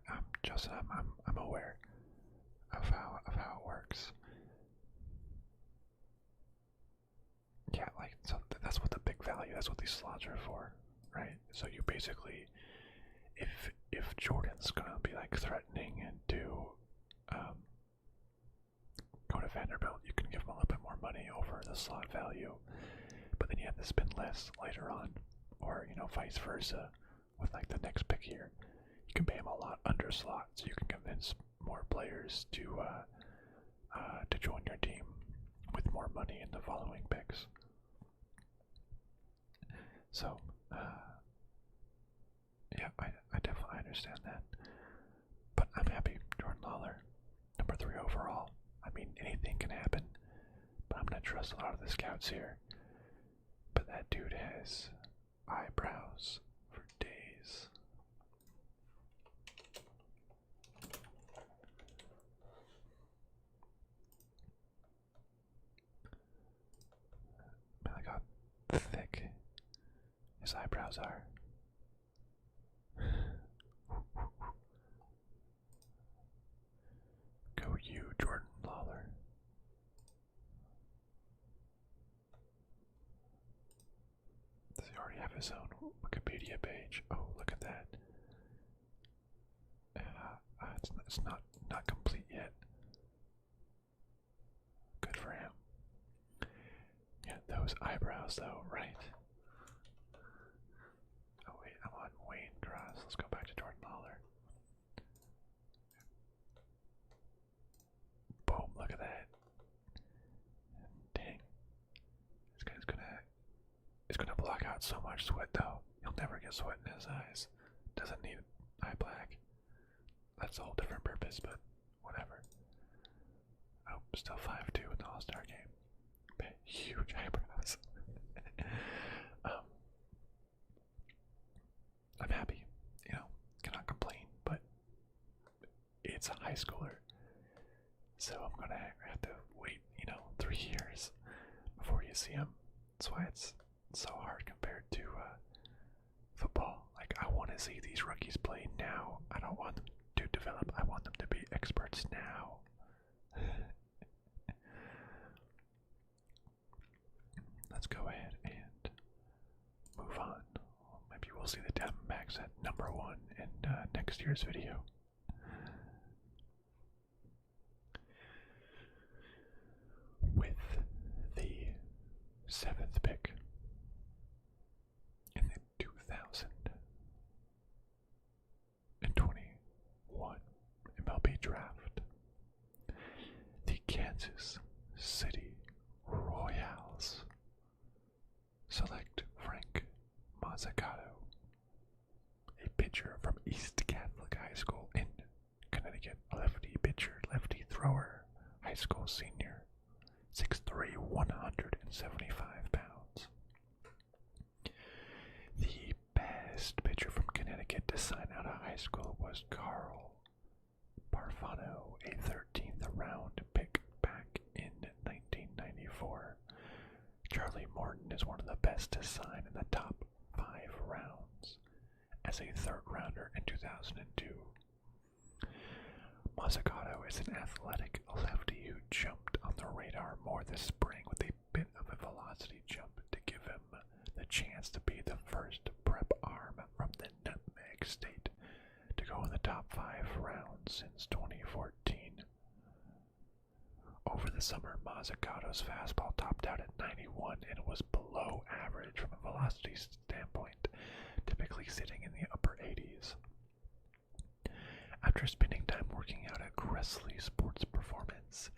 Justin, I'm aware of how it works. Yeah, so that's what the big value. That's what these slots are for, right? So you basically, if Jordan's gonna be threatening and do go to Vanderbilt, you can give him a little bit more money over the slot value, but then you have to spend less later on, or vice versa with the next pick here. You can pay him a lot under slot, so you can convince more players to join your team with more money in the following picks. So, yeah, I definitely understand that. But I'm happy. Jordan Lawler, number 3 overall. I mean, anything can happen, but I'm going to trust a lot of the scouts here. But that dude has eyebrows for days. Man, look how thick his eyebrows are. Go you, Jordan Lawler. Does he already have his own Wikipedia page? Oh, look at that. It's not complete yet. Good for him. Yeah, those eyebrows though, right? Oh wait, I'm on Wayne Cross. Let's go back to Jordan Lawler. Boom, look at that. Dang. This guy's gonna block out so much sweat though. He'll never get sweat in his eyes. Doesn't need eye black. That's a whole different purpose, but whatever. Oh, still 5'2" in the All-Star game. Huge eyebrows. I'm happy, cannot complain, but it's a high schooler. So I'm gonna have to wait, 3 years before you see him. That's why it's so hard compared to football. I want to see these rookies play now. I don't want them to develop. I want them to be experts now. we'll see the Diamondbacks at #1 in next year's video. With the 7th pick in the 2021 MLB draft, the Kansas City Royals select Frank Mazzucato, a pitcher from East Catholic High School in Connecticut, lefty pitcher, lefty thrower, high school senior, 6'3", 175 pounds. The best pitcher from Connecticut to sign out of high school was Carl Parfano, a 13th round pick back in 1994. Charlie Morton is one of the best to sign in the top 5 rounds as a 3rd rounder in 2002. Mazzucato is an athletic lefty who jumped on the radar more this spring with a bit of a velocity jump to give him the chance to be the first prep arm from the Nutmeg State to go in the top 5 rounds since 2014. Over the summer, Mazzucato's fastball topped out at 91 and was below average from a velocity standpoint, typically sitting in the upper 80s. After spending time working out at Gresley Sports Performance,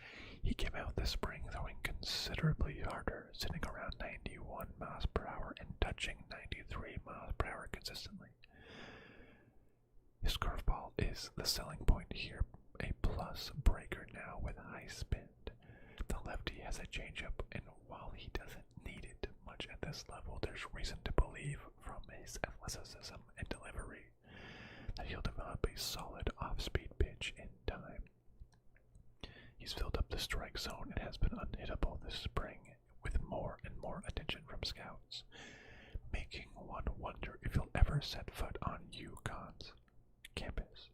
he came out this spring throwing considerably harder, sitting around 91 miles per hour and touching 93 miles per hour consistently. His curveball is the selling point here, a plus breaker now with high spin. The lefty has a changeup, and while he doesn't need it much at this level, there's reason to believe from his athleticism and delivery that he'll develop a solid off-speed pitch in time. He's filled up the strike zone and has been unhittable this spring with more and more attention from scouts, making one wonder if he'll ever set foot on UConn's campus.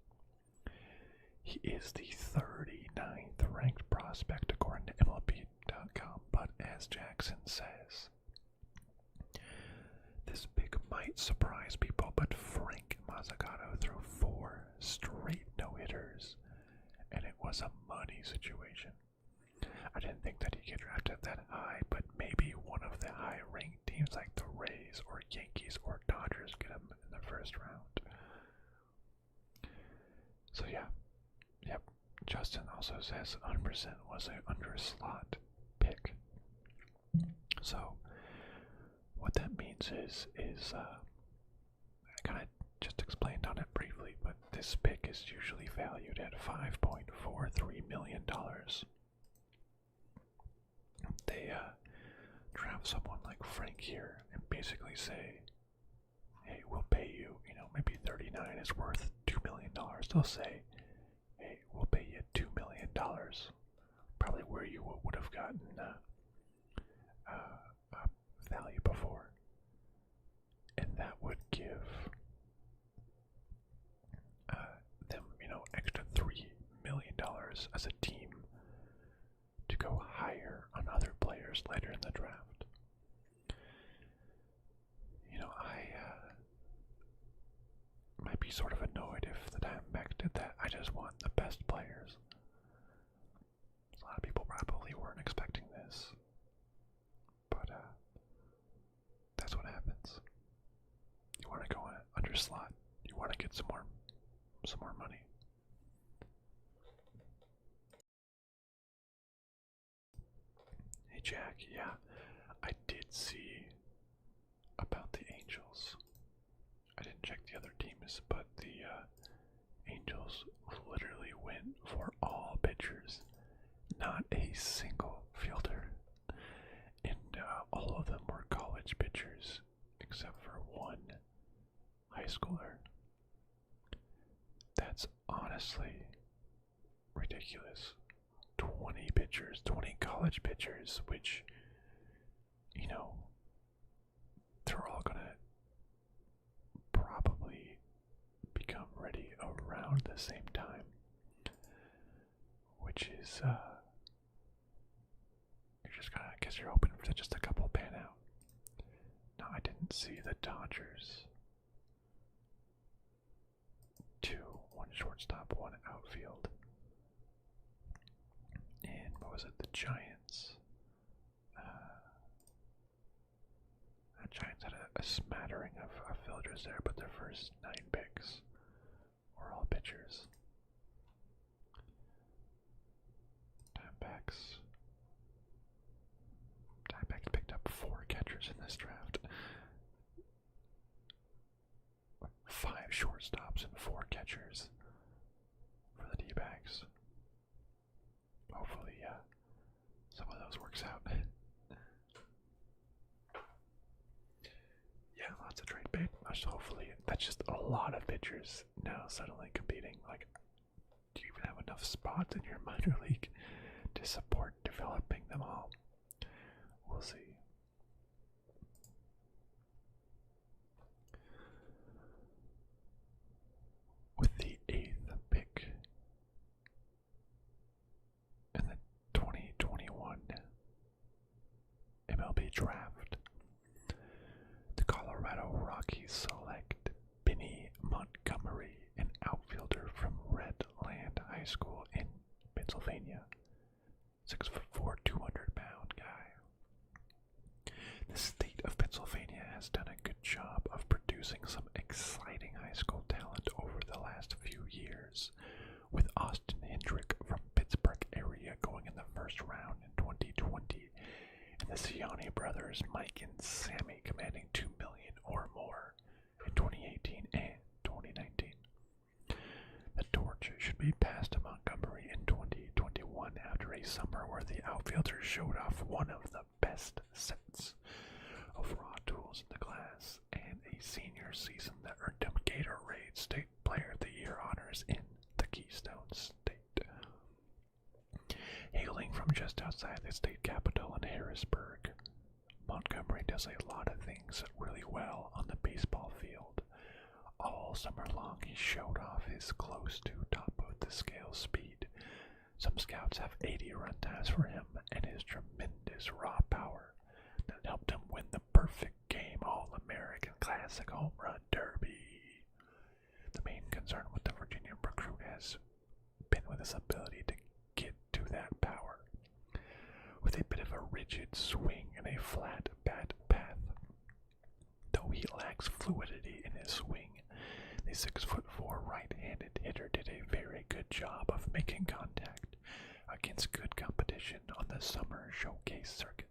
He is the 39th ranked prospect according to MLB.com, but as Jackson says, this pick might surprise people, but Frank Mazzucato threw 4 straight no-hitters, and it was a money situation. I didn't think that he'd get drafted that high, but maybe one of the high-ranked teams like the Rays or Yankees or Dodgers get him in the 1st round. So yeah. Yep, Justin also says 100% was an under-slot pick. So, what that means is I kind of just explained on it briefly, but this pick is usually valued at $5.43 million. They draft someone like Frank here and basically say, hey, we'll pay you, maybe 39 is worth $2 million. They'll say, hey, we'll pay you $2 million. Probably where you would have gotten value before. And that would give them, extra $3 million as a team to go higher on other players later in the draft. I might be sort of annoyed if the Diamondbacks did that. I just want the best players. A lot of people probably weren't expecting this, but that's what happens. You want to go under slot. You want to get some more money. Hey Jack, yeah, I did see about the Angels. I didn't check the other teams, but the Angels literally went for all pitchers, not a single fielder, and all of them were college pitchers except for one high schooler. That's honestly ridiculous. 20 pitchers, 20 college pitchers, which, they're all gonna probably become ready around the same time, which is, you're just gonna, I guess you're hoping for just a couple pan out. Now, I didn't see the Dodgers shortstop, 1 outfield. And what was it? The Giants. The Giants had a smattering of fielders there, but their first 9 picks were all pitchers. Diamondbacks picked up 4 catchers in this draft. 5 shortstops and 4 catchers for the D-backs. Hopefully, some of those works out. Yeah, lots of trade bait. Hopefully, that's just a lot of pitchers now suddenly competing. Like, do you even have enough spots in your minor league to support developing them all? We'll see. With the 8th pick in the 2021 MLB draft, the Colorado Rockies select Benny Montgomery, an outfielder from Redland High School in Pennsylvania. 6'4", 200-pound guy. The state of Pennsylvania has done a good job of producing some exciting high school talent over the last few years, with Austin Hendrick from Pittsburgh area going in the first round in 2020, and the Siani brothers Mike and Sammy commanding $2 million or more in 2018 and 2019. The torch should be passed to Montgomery in 2021 after a summer where the outfielder showed off one of the best sets of raw tools in the class and a senior season that earned him Gatorade State Player of the Year honors in the Keystone State. Hailing from just outside the state capital in Harrisburg, Montgomery does a lot of things really well on the baseball field. All summer long he showed off his close to top of the scale speed. Some scouts have 80 run times for him and his tremendous raw power that helped him win the perfect game All-American Classic Home Run Derby. The main concern with the Virginia recruit has been with his ability to get to that power. With a bit of a rigid swing and a flat bat path, though he lacks fluidity in his swing, the 6'4" right-handed hitter did a very good job of making contact against good competition on the summer showcase circuit.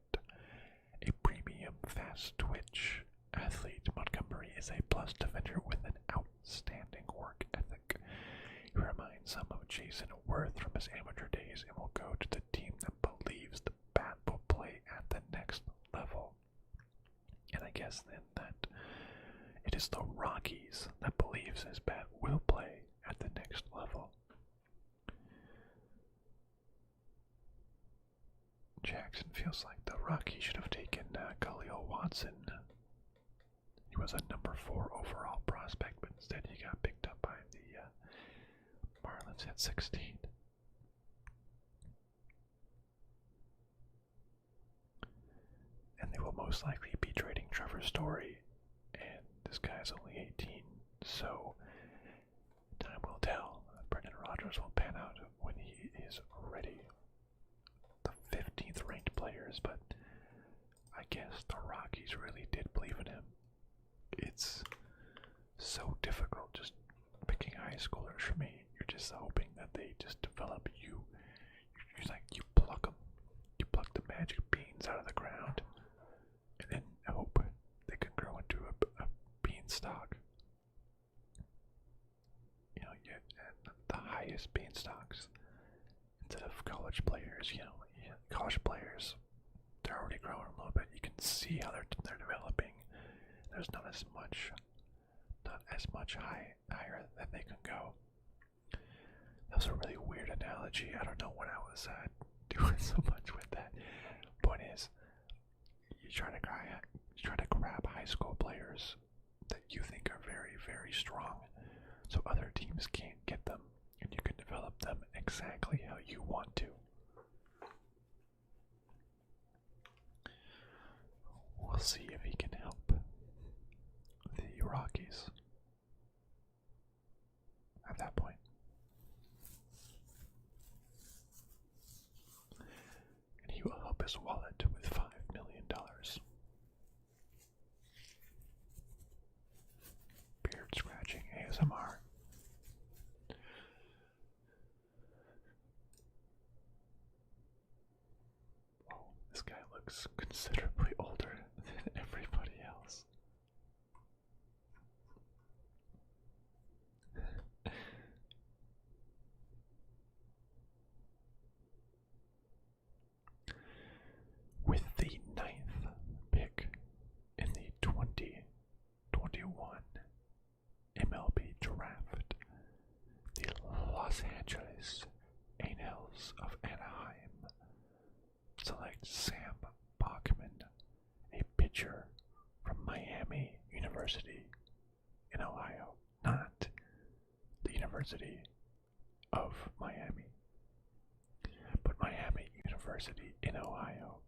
A premium fast twitch athlete, Montgomery is a plus defender with an outstanding work ethic. He reminds some of Jason Worth from his amateur days and will go to the team that believes the bat will play at the next level. And I guess then that it is the Rockies that believes his bat will play at the next level. Jackson feels like the Rockies should have taken Khalil Watson. He was a number 4 overall prospect, but instead he got picked up by the Marlins at 16. And they will most likely be trading Trevor Story, and this guy's only 18, so time will tell. Brendan Rodgers will pan out when he is ready. The 15th ranked players, but I guess the Rockies really did believe in him. It's so difficult just picking high schoolers for me. You're just hoping that they just develop you. You're like, you pluck them. You pluck the magic beans out of the ground, and then hope they can grow into a beanstalk. You know, you get the highest beanstalks instead of college players. You know, college players, they're already growing a little bit. You can see how they're developing. There's not as much higher that they can go. That was a really weird analogy. I don't know what I was doing so much with that. Point is, you try to grab high school players that you think are very, very strong, so other teams can't get them, and you can develop them exactly how you want to. We'll see if he can help the Rockies at that point. his wallet with $5 million. Beard scratching ASMR. Whoa, this guy looks considerably older than everybody else. With the 9th pick in the 2021 MLB draft, the Los Angeles Angels of Anaheim select Sam Bachman, a pitcher from Miami University in Ohio, not the University of Miami, but Miami University in Ohio.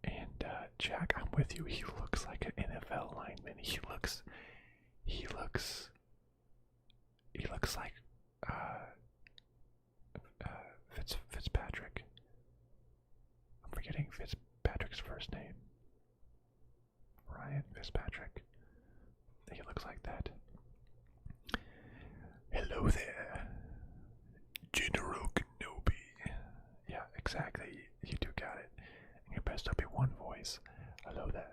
And Jack, I'm with you. He looks like an NFL lineman. He looks like Fitzpatrick. I'm forgetting Fitzpatrick's first name. Ryan Fitzpatrick. He looks like that. Hello there, General Kenobi. Yeah, exactly. You do got it. And your best to be one voice. Hello there.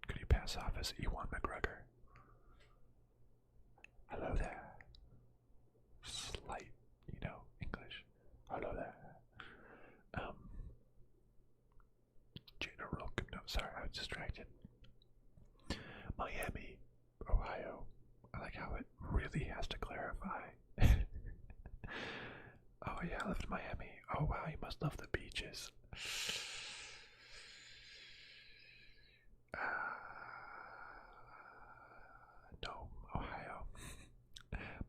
Could you pass off as Ewan McGregor? Hello there. Slight, English. Hello there. General, no, sorry, I was distracted. Miami, Ohio. I like how it really has to clarify. Oh yeah, I lived in Miami. Oh wow, you must love the beaches. No, Ohio.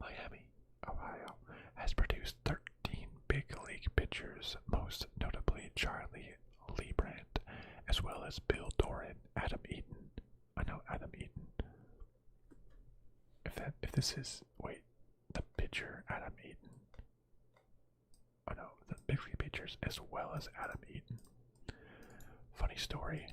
Miami, Ohio has produced 13 big league pitchers, most notably Charlie Leibrandt, as well as Bill Doran, Adam Eaton. I know Adam Eaton. If this is, wait, the pitcher Adam Eaton. Oh no, the big league pitchers as well as Adam Eaton. Funny story.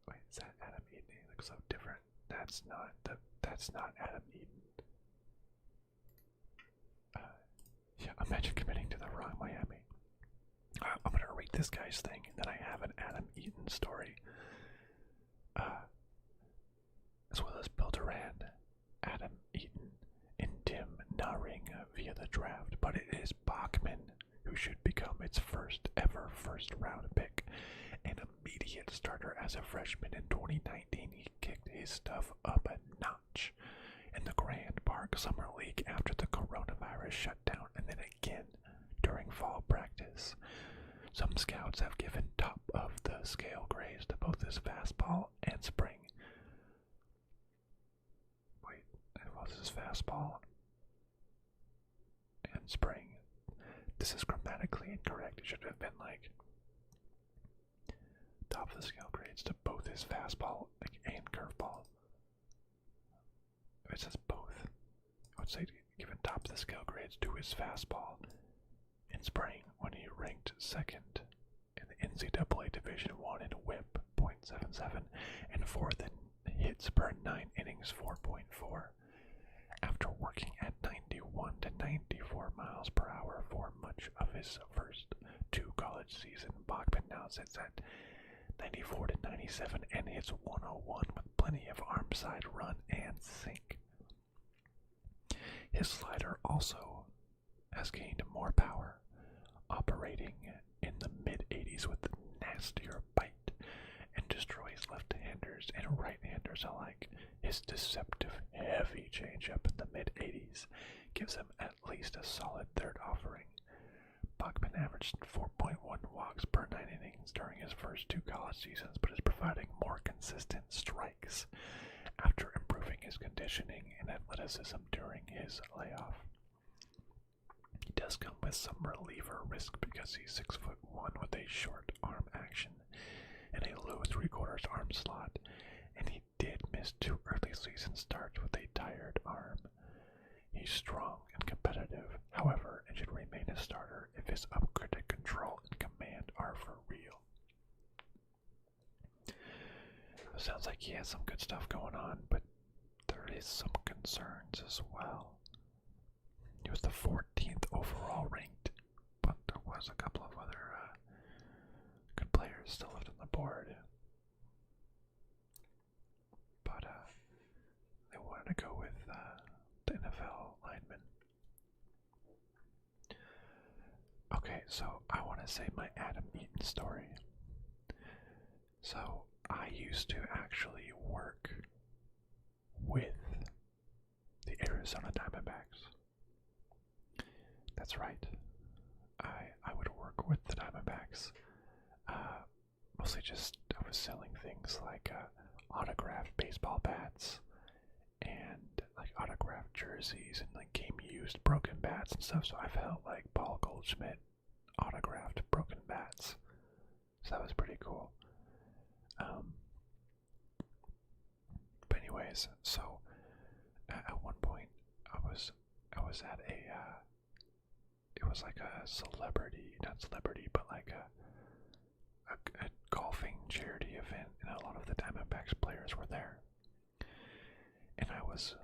Wait, is that Adam Eaton? He looks so different. That's not Adam Eaton. Yeah, imagine committing to the wrong Miami. I'm gonna read this guy's thing, and then I have an Adam Eaton story. As well as Bill Duran, Adam Eaton, and Tim Naring via the draft, but it is Bachman who should become its first ever first-round pick. An immediate starter as a freshman in 2019, he kicked his stuff up a notch in the Grand Park Summer League after the coronavirus shutdown, and then again during fall practice. Some scouts have given top of the scale grades to both his fastball and spring. Wait, it was his fastball and spring. This is grammatically incorrect. It should have been like top of the scale grades to both his fastball and curveball. If it says both, I would say given top of the scale grades to his fastball in spring when he ranked second in the NCAA Division I in whip .77 and fourth in hits per 9 innings 4.4. After working at 91 to 94 miles per hour for much of his first 2 college seasons, Bachman now sits at 94 to 97 and hits 101 with plenty of arm side run and sink. His slider also has gained more power, operating in the mid-80s with nastier bite and destroys left-handers and right-handers alike. His deceptive heavy changeup in the mid-80s gives him at least a solid third offering. Bachman averaged 4.1 walks per 9 innings during his first 2 college seasons, but is providing more consistent strikes after improving his conditioning and athleticism during his layoff. He does come with some reliever risk because he's 6'1" with a short arm action and a low 3/4 arm slot, and he did miss 2 early season starts with a tired arm. He's strong his upgraded control and command are for real. Sounds like he has some good stuff going on, but there is some concerns as well. He was the 14th overall ranked, but there was a couple of other good players still left on the board. But they wanted to go with the NFL lineman. Okay, so I want to say my Adam Eaton story. So I used to actually work with the Arizona Diamondbacks. That's right. I would work with the Diamondbacks. Mostly just I was selling things like autographed baseball bats and like autographed jerseys and like game used broken bats and stuff. So I've held like Paul Goldschmidt autographed broken bats. So that was pretty cool. But anyways, so at one point I was at a it was like a celebrity, not celebrity, but like a golfing charity event, and a lot of the Diamondbacks players were there. And I was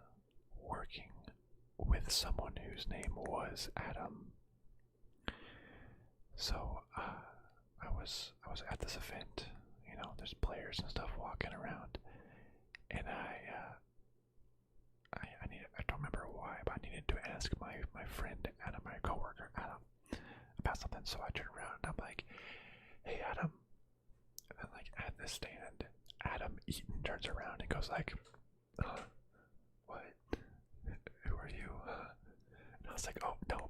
working with someone whose name was Adam. So I was at this event. You know, there's players and stuff walking around, and I don't remember why, but I needed to ask my friend Adam, my coworker Adam, about something. So I turned around and I'm like, "Hey Adam," and then like at the stand, Adam Eaton turns around and goes like, "What? Who are you?" And I was like, "Oh no,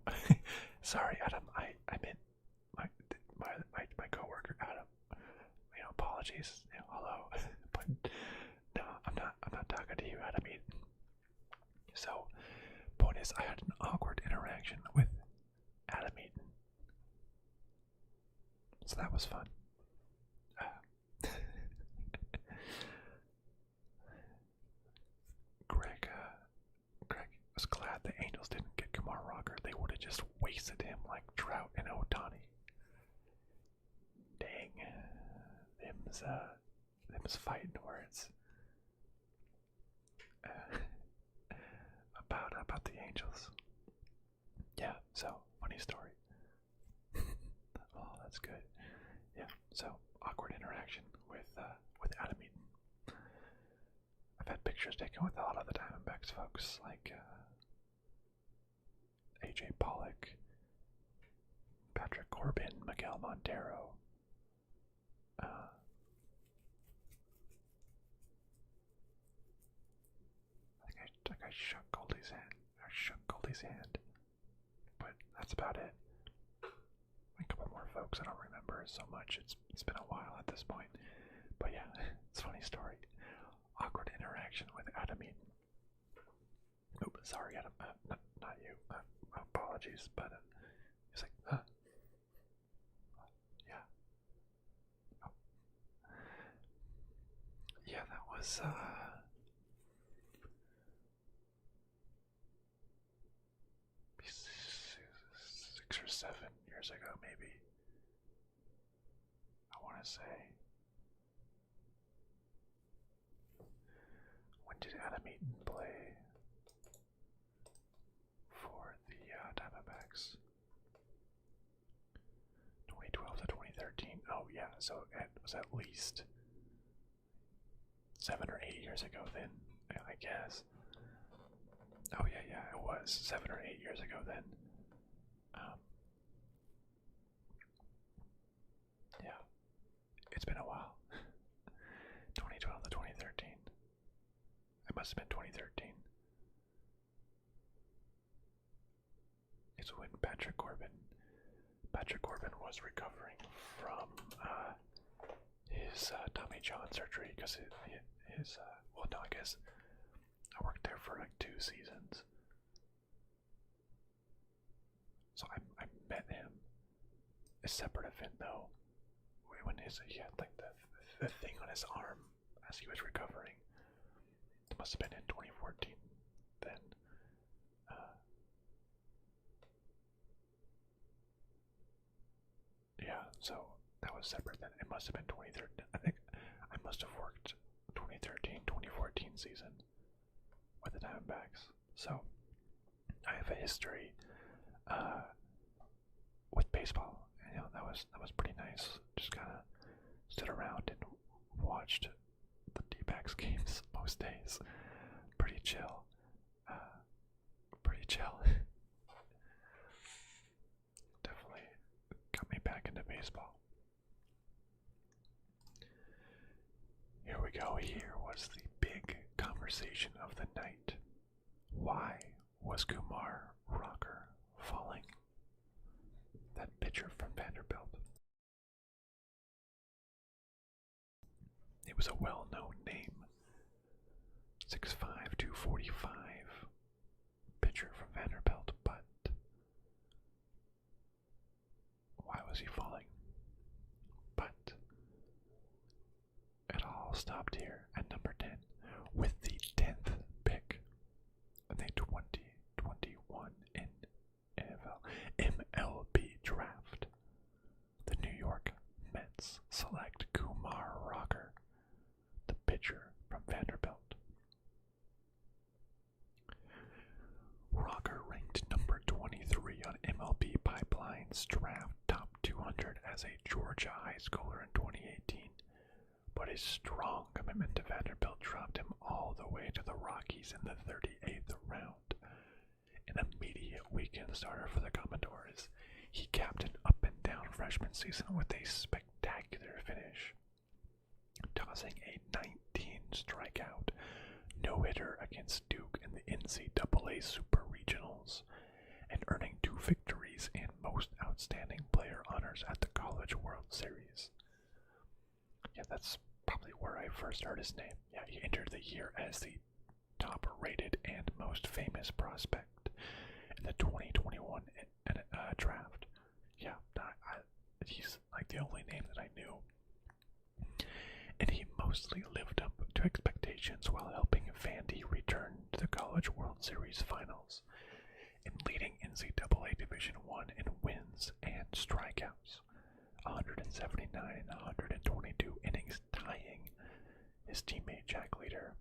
sorry Adam, I meant my coworker Adam. You know, apologies. You know, hello, but no, I'm not talking to you, Adam Eaton." So, point is, I had an awkward interaction with Adam Eaton. So that was fun. Greg was glad the Angels didn't get Kumar Rocker. They would have just wasted him like Trout and Ohtani. Dang. Them's fighting words. About the Angels. Yeah, so funny story. Oh, that's good. Yeah, so awkward interaction with Adam Eaton. I've had pictures taken with a lot of the Diamondbacks folks, like AJ Pollock, Patrick Corbin, Miguel Montero. I shook Goldie's hand. But that's about it. A couple more folks I don't remember so much. It's been a while at this point. But yeah, it's a funny story. Awkward interaction with Adam Eaton. Oop, sorry Adam, not you. Apologies, but he's like, huh? Yeah. Oh. Yeah, that was 6 or 7 years ago, maybe. I want to say. When did Adam Eaton play for the Diamondbacks? 2012 to 2013. Oh yeah, so it was at least 7 or 8 years ago then, I guess. Oh yeah, it was 7 or 8 years ago then. Yeah, it's been a while. 2012 to 2013. It must have been 2013. It's when Patrick Corbin was recovering from his Tommy John surgery, because his well, no, I guess I worked there for like 2 seasons. So I met him. A separate event though, when he had like the thing on his arm as he was recovering. It must have been in 2014 then. So that was separate then. It must have been 2013. I think I must have worked 2013, 2014 season with the Diamondbacks. So I have a history with baseball. And, that was pretty nice. Just kind of stood around and watched the D-backs games most days. Pretty chill. Pretty chill. Definitely got me back into baseball. Here we go. Here was the big conversation of the night. Why was Kumar Rocker falling? That pitcher from Vanderbilt. It was a well-known name. 6'5", 245 pitcher from Vanderbilt, but why was he falling? But it all stopped here at number 10 with the 10th pick in the 2021 MLB draft. The New York Mets select Kumar Rocker, the pitcher from Vanderbilt. Rocker ranked number 23 on MLB Pipeline's draft top 200 as a Georgia high schooler in 2018, but his strong commitment to Vanderbilt dropped him all the way to the Rockies in the 38th round. An immediate weekend starter for the Commodores, he capped an up-and-down freshman season with a spectacular finish, tossing a 19 strikeout no-hitter against Duke in the NCAA Super Regionals, and earning 2 victories and Most Outstanding Player honors at the College World Series. Yeah, that's probably where I first heard his name. Yeah, he entered the year as the top-rated and most famous prospect in the 2021 draft. Yeah, he's like the only name that I knew. And he mostly lived up to expectations while helping Vandy return to the College World Series finals and leading NCAA Division I in wins and strikeouts, 179 and 122 innings, tying his teammate Jack Leader.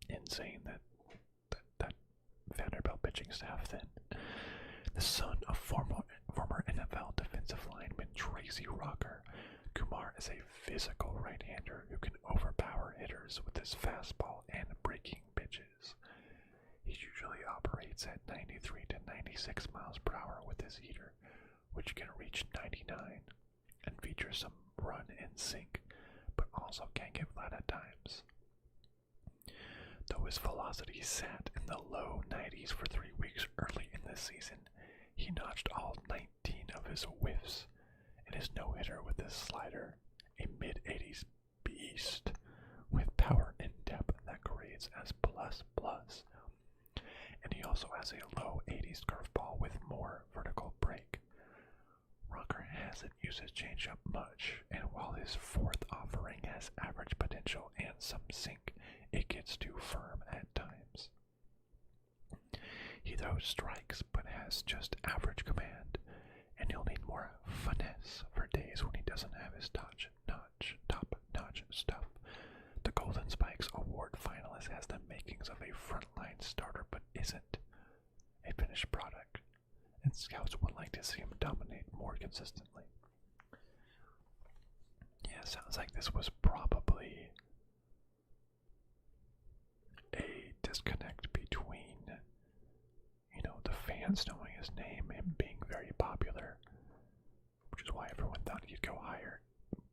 Insane that Vanderbilt pitching staff then. The son of former NFL defensive lineman Tracy Rocker, Kumar is a physical right-hander who can overpower hitters with his fastball and breaking pitches. He usually operates at 93 to 96 miles per hour with his heater, which can reach 99, and features some run and sink, but also can get flat at times. Though his velocity sat in the low 90s for 3 weeks early in the season, he notched all 19 of his whiffs and his no-hitter with his slider, a mid-80s beast with power and depth that grades as plus. And he also has a low 80s curveball with more vertical break. Rocker hasn't used his changeup much, and while his 4th offering has average potential and some sink, it gets too firm at times. He throws strikes but has just average command, and he'll need more finesse for days when he doesn't have his top-notch stuff. The Golden Spikes Award finalist has the makings of a frontline starter but isn't a finished product, and scouts would like to see him dominate more consistently. Yeah, sounds like this was probably a disconnect between, the fans knowing his name, him being very popular, which is why everyone thought he'd go higher,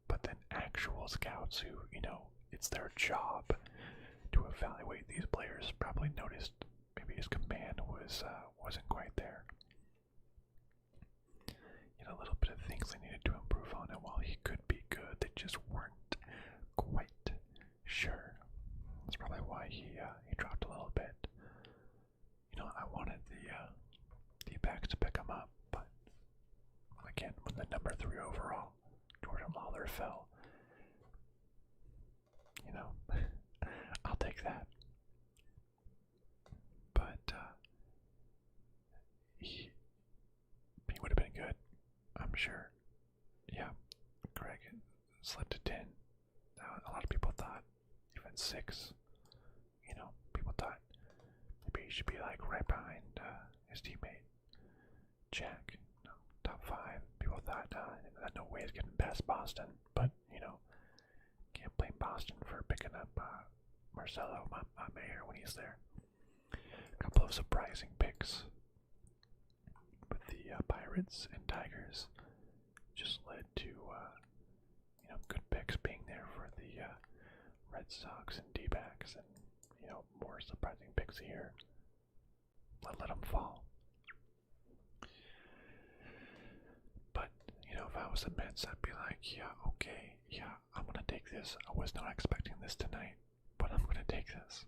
but then actual scouts who, it's their job to evaluate these players probably noticed maybe his command wasn't quite there. A little bit of things they needed to improve on, and while he could be good, they just weren't quite sure. That's probably why he dropped a little bit. I wanted the backs to pick him up, but again, when the number 3 overall, Jordan Lawler fell, I'll take that. But he would have been good, I'm sure. slid to 10. A lot of people thought even 6. People thought maybe he should be like right behind his teammate Jack. No, top 5. People thought no way he's getting past Boston, but can't blame Boston for picking up Marcelo Mayer when he's there. A couple of surprising picks with the Pirates and Tigers just led to good picks being there for the Red Sox and D-backs, and more surprising picks here. Let them fall. But if I was the Mets, I'd be like, yeah, okay, yeah, I'm gonna take this. I was not expecting this tonight, but I'm gonna take this.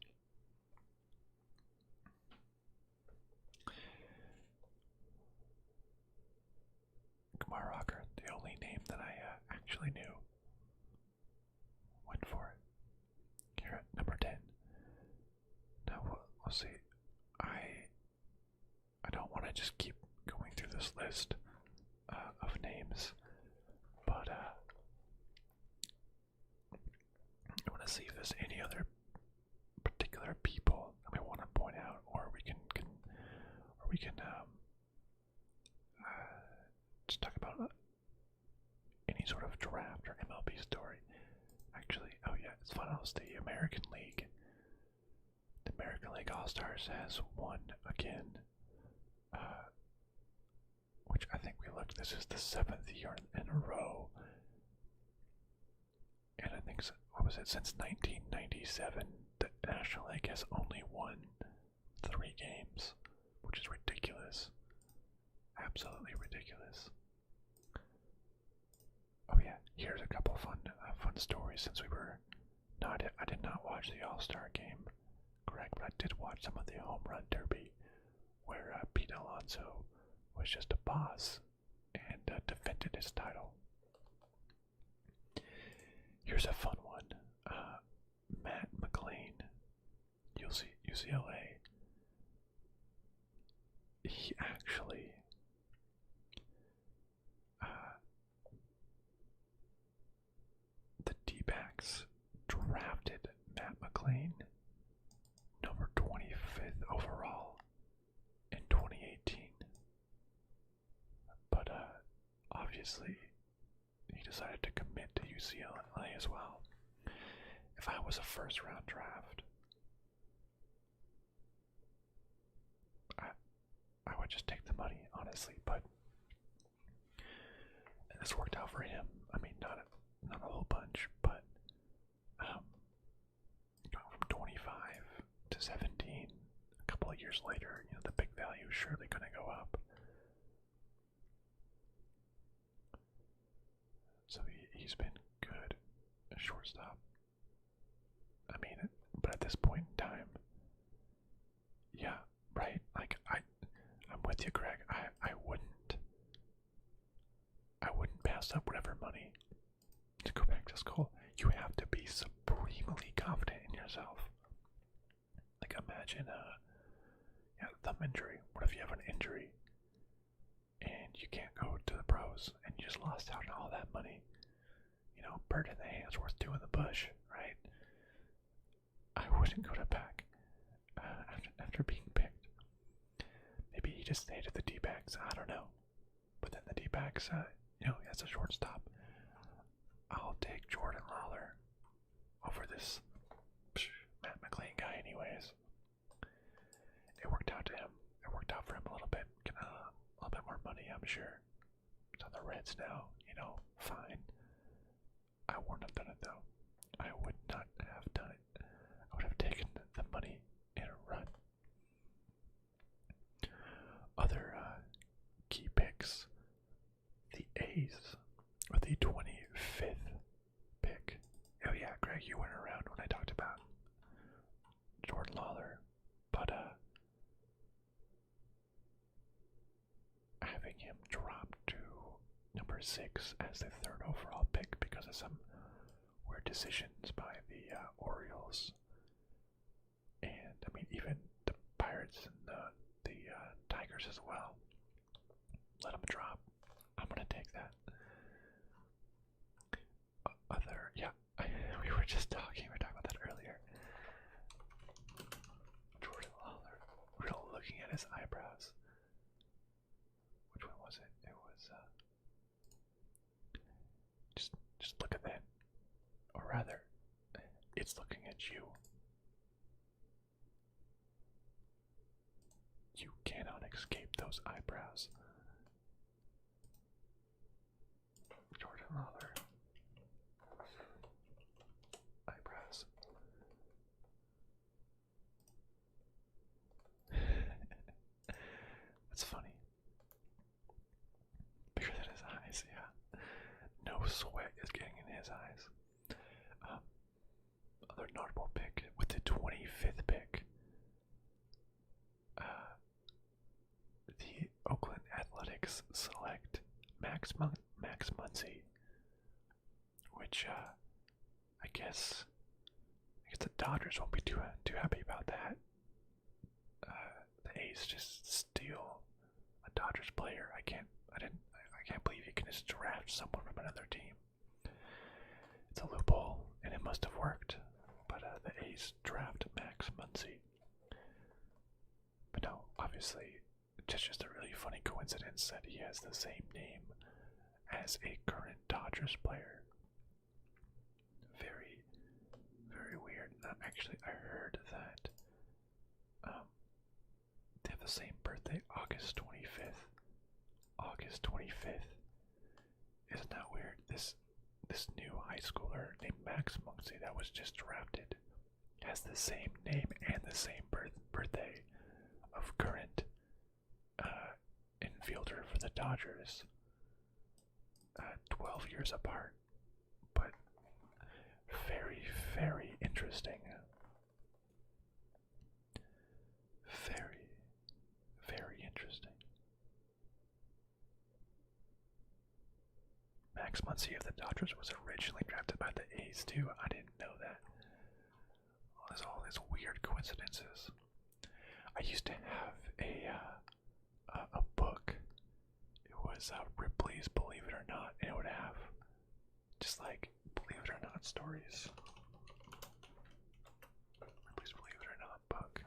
Kumar Rocker, the only name that I actually knew, went for it. Here at number 10. Now we'll see. I don't want to just keep going through this list of names, but I want to see if there's any other particular people that we want to point out, or we can just talk about any sort of draft or MLB story. Actually, oh yeah, it's fun. It's the American League. The American League All-Stars has won again, which I think we looked. This is the 7th year in a row, and I think since 1997, the National League has only won 3 games, which is ridiculous. Absolutely ridiculous. Oh yeah, here's a couple fun stories since we were not. I did not watch the All-Star game, correct, but I did watch some of the home run derby, where Pete Alonso was just a boss and defended his title. Here's a fun one. Matt McLean, UCLA. He actually the D-backs drafted Matt McLean number 25th overall in 2018. But obviously he decided to commit to UCLA as well. If I was a first round draft, I would just take the money, honestly, but this worked out for him. I mean, not a whole bunch, but going from 25 to 17, a couple of years later, the big value is surely going to go up. So he's been good, a shortstop. I mean, but at this point in time, yeah, right. Like I'm with you, Greg. I wouldn't pass up whatever money to go back to school. You have to be supremely confident in yourself. Like imagine thumb injury. What if you have an injury and you can't go to the pros and you just lost out on all that money? Bird in the hand's worth two in the bush, right? I wouldn't go to back after being picked. Maybe he just stayed at the D-backs. I don't know. But then the D-backs, as a shortstop, I'll take Jordan Lawler over this Matt McLean guy anyways. It worked out to him. It worked out for him a little bit. Get a little bit more money, I'm sure. It's on the Reds now, fine. I wouldn't have done it though. I would not have done it. I would have taken the money in a run. Other key picks. The A's with the 25th pick. Oh yeah, Greg, you weren't around when I talked about Jordan Lawler, but having him drop to number 6 as the 3rd overall pick because of some weird decisions by the Orioles, and I mean even the Pirates and the Tigers as well. Let him drop. I'm gonna take that. other, yeah, we were just talking about that earlier. Jordan Lawler. We were looking at his eyebrows. Which one was it? It was, just look at that. Or rather, it's looking at you. You cannot escape those eyebrows. Jordan Lawler. Eyebrows. That's funny. Bigger than his eyes, yeah. No sweat is getting in his eyes. Other notable pick with the 25th pick. The Oakland Athletics select Max Muncy, which I guess the Dodgers won't be too happy about that. The A's just steal a Dodgers player. I can't believe you can just draft someone from another team. It's a loophole, and it must have worked. But the A's draft Max Muncy. But no, obviously, it's just a really funny coincidence that he has the same name as a current Dodgers player. Very, very weird. Actually, I heard that they have the same birthday, August 25th. August 25th. Isn't that weird? This new high schooler named Max Muncy that was just drafted has the same name and the same birthday of current infielder for the Dodgers. 12 years apart, but very, very interesting. Very, very interesting. Max Muncy of the Dodgers was originally drafted by the A's too. I didn't know that. There's all these weird coincidences. I used to have a book. It was Ripley's Believe It or Not, and it would have just like Believe It or Not stories. Ripley's Believe It or Not book.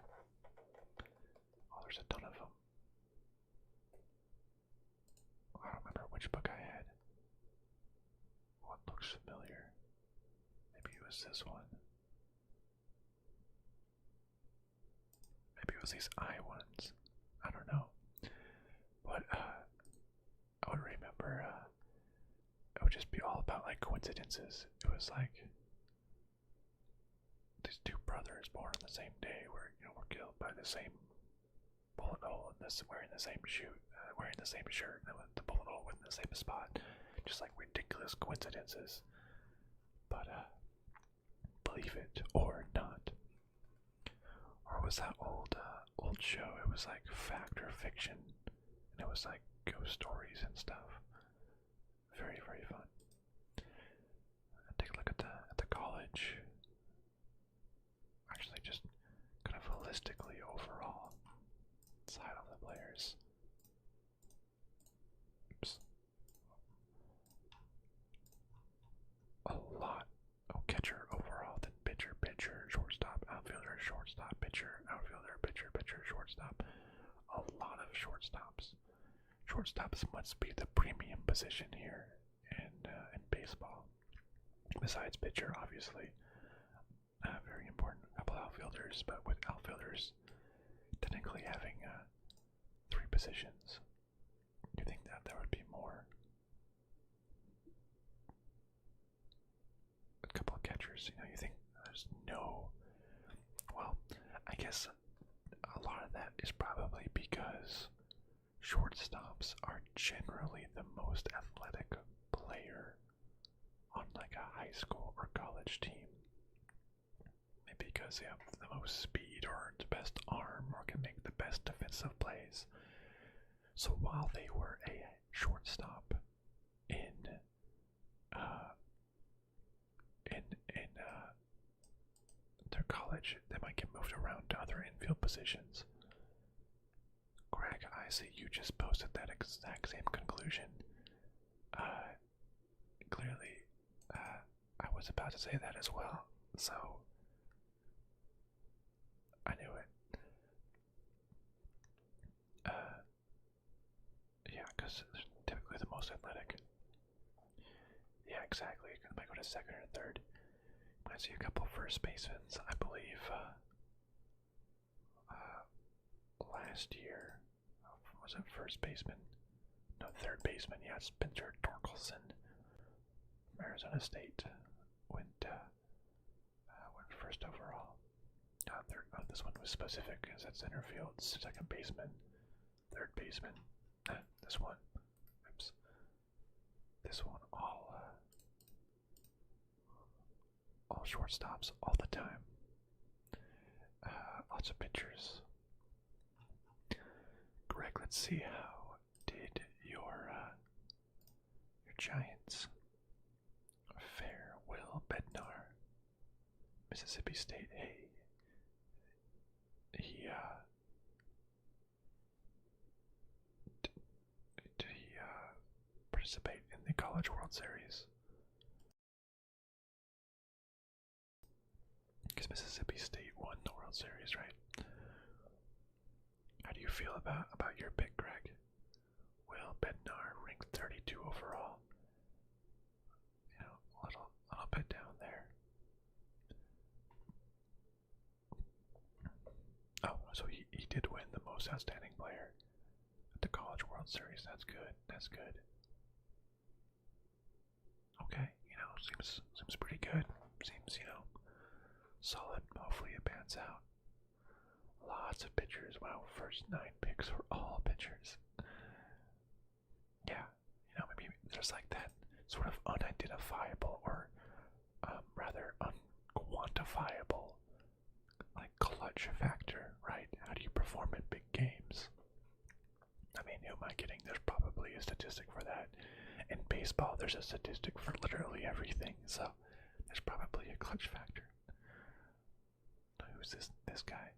Oh, there's a ton of them. I don't remember which book I had. What looks familiar? Maybe it was this one. Maybe it was these I ones. I don't know. But I would remember it would just be all about like coincidences. It was like these two brothers born on the same day were killed by the same bullet hole in this, wearing the same wearing the same shirt, and the bullet hole was in the same spot. Just like ridiculous coincidences. But believe it or not. Or was that old show? It was like fact or fiction, and it was like ghost stories and stuff. Very, very fun. Take a look at the college. Actually, just kind of holistically overall side of the players. Oops. A lot. Oh, catcher overall, then pitcher, shortstop, outfielder, shortstop, pitcher, outfielder, pitcher, shortstop. A lot of shortstops. Shortstops must be the premium position here in baseball. Besides pitcher, obviously, very important. A couple outfielders, but with outfielders technically having 3 positions, you think that there would be more? A couple of catchers, you think there's no. Well, I guess a lot of that is probably because shortstops are generally the most athletic player on like a high school or college team. Maybe because they have the most speed or the best arm or can make the best defensive plays. So while they were a shortstop in their college, they might get moved around to other infield positions. Greg, I see you just posted that exact same conclusion. Clearly, was about to say that as well, so I knew it. Yeah, because they're typically the most athletic. Yeah, exactly. I might go to second or third. I see a couple first basemen, I believe. Last year, was it first baseman? No, third baseman. Yeah, Spencer Torkelson from Arizona State went first overall. This one was specific because that's center field. Second baseman, third baseman. This one, oops. This one, all shortstops all the time. Lots of pitchers. Greg, let's see, how did your Giants fare? Will Bednar, Mississippi State. Hey, did he participate in the College World Series? Because Mississippi State won the World Series, right? How do you feel about your pick, Greg? Will Bednar, ranked 32 overall. You know, a little bit down there. Oh, so he did win the most outstanding player at the College World Series. That's good. That's good. Okay, seems pretty good. Seems, solid. Hopefully it pans out. Lots of pitchers. Wow, first 9 picks were all pitchers. Yeah, maybe there's like that sort of unidentifiable or rather unquantifiable like clutch factor, right? How do you perform in big games? I mean, who am I kidding? There's probably a statistic for that. In baseball, there's a statistic for literally everything, so there's probably a clutch factor. Who's this guy?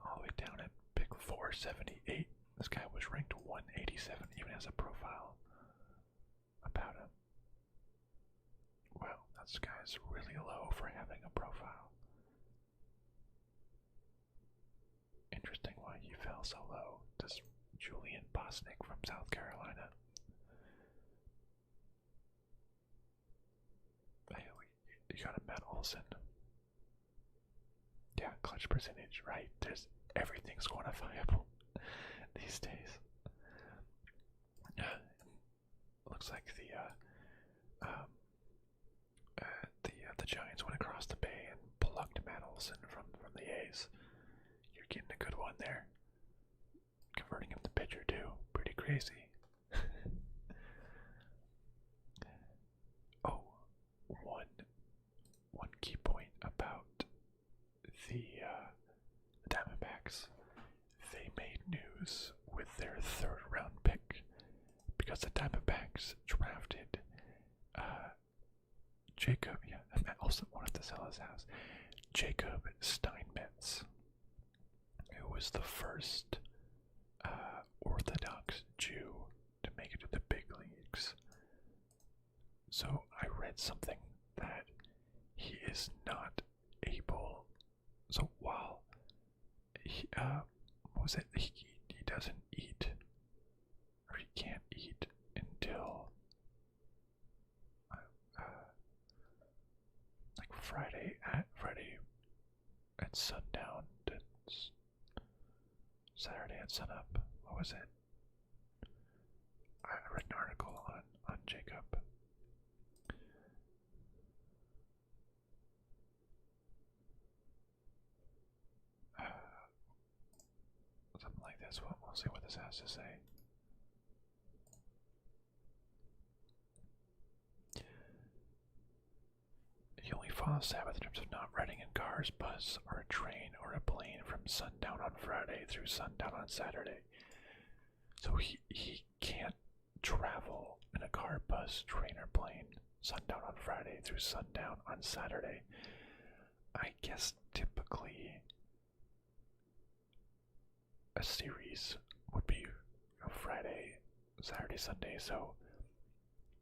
All the way down at pick 478. This guy was ranked 187, even has a profile about him. Wow, that guy's really low for having a profile. Interesting why he fell so low. This Julian Bosnick from South Carolina. Hey, you got a Matt Olson. Yeah, clutch percentage, right? Everything's quantifiable these days. Looks like the Giants went across the bay and plucked Matt Olson from the A's. You're getting a good one there. Converting him to pitcher too. Pretty crazy. Oh, one key point about the Diamondbacks. They made news with their 3rd round pick because the Diamondbacks drafted Jacob, I also wanted to sell his house. Jacob Steinmetz, who was the first Orthodox Jew to make it to the big leagues. So I read something that he is not able. So while he he doesn't eat, or he can't eat until like Friday at sundown to Saturday at sunup. What was it? I read an article on Jacob. Something like this. We'll see what this has to say. He only follows Sabbath in terms of not riding in cars, bus, or a train, or a plane from sundown on Friday through sundown on Saturday. So he can't travel in a car, bus, train, or plane sundown on Friday through sundown on Saturday. I guess typically a series would be Friday, Saturday, Sunday, so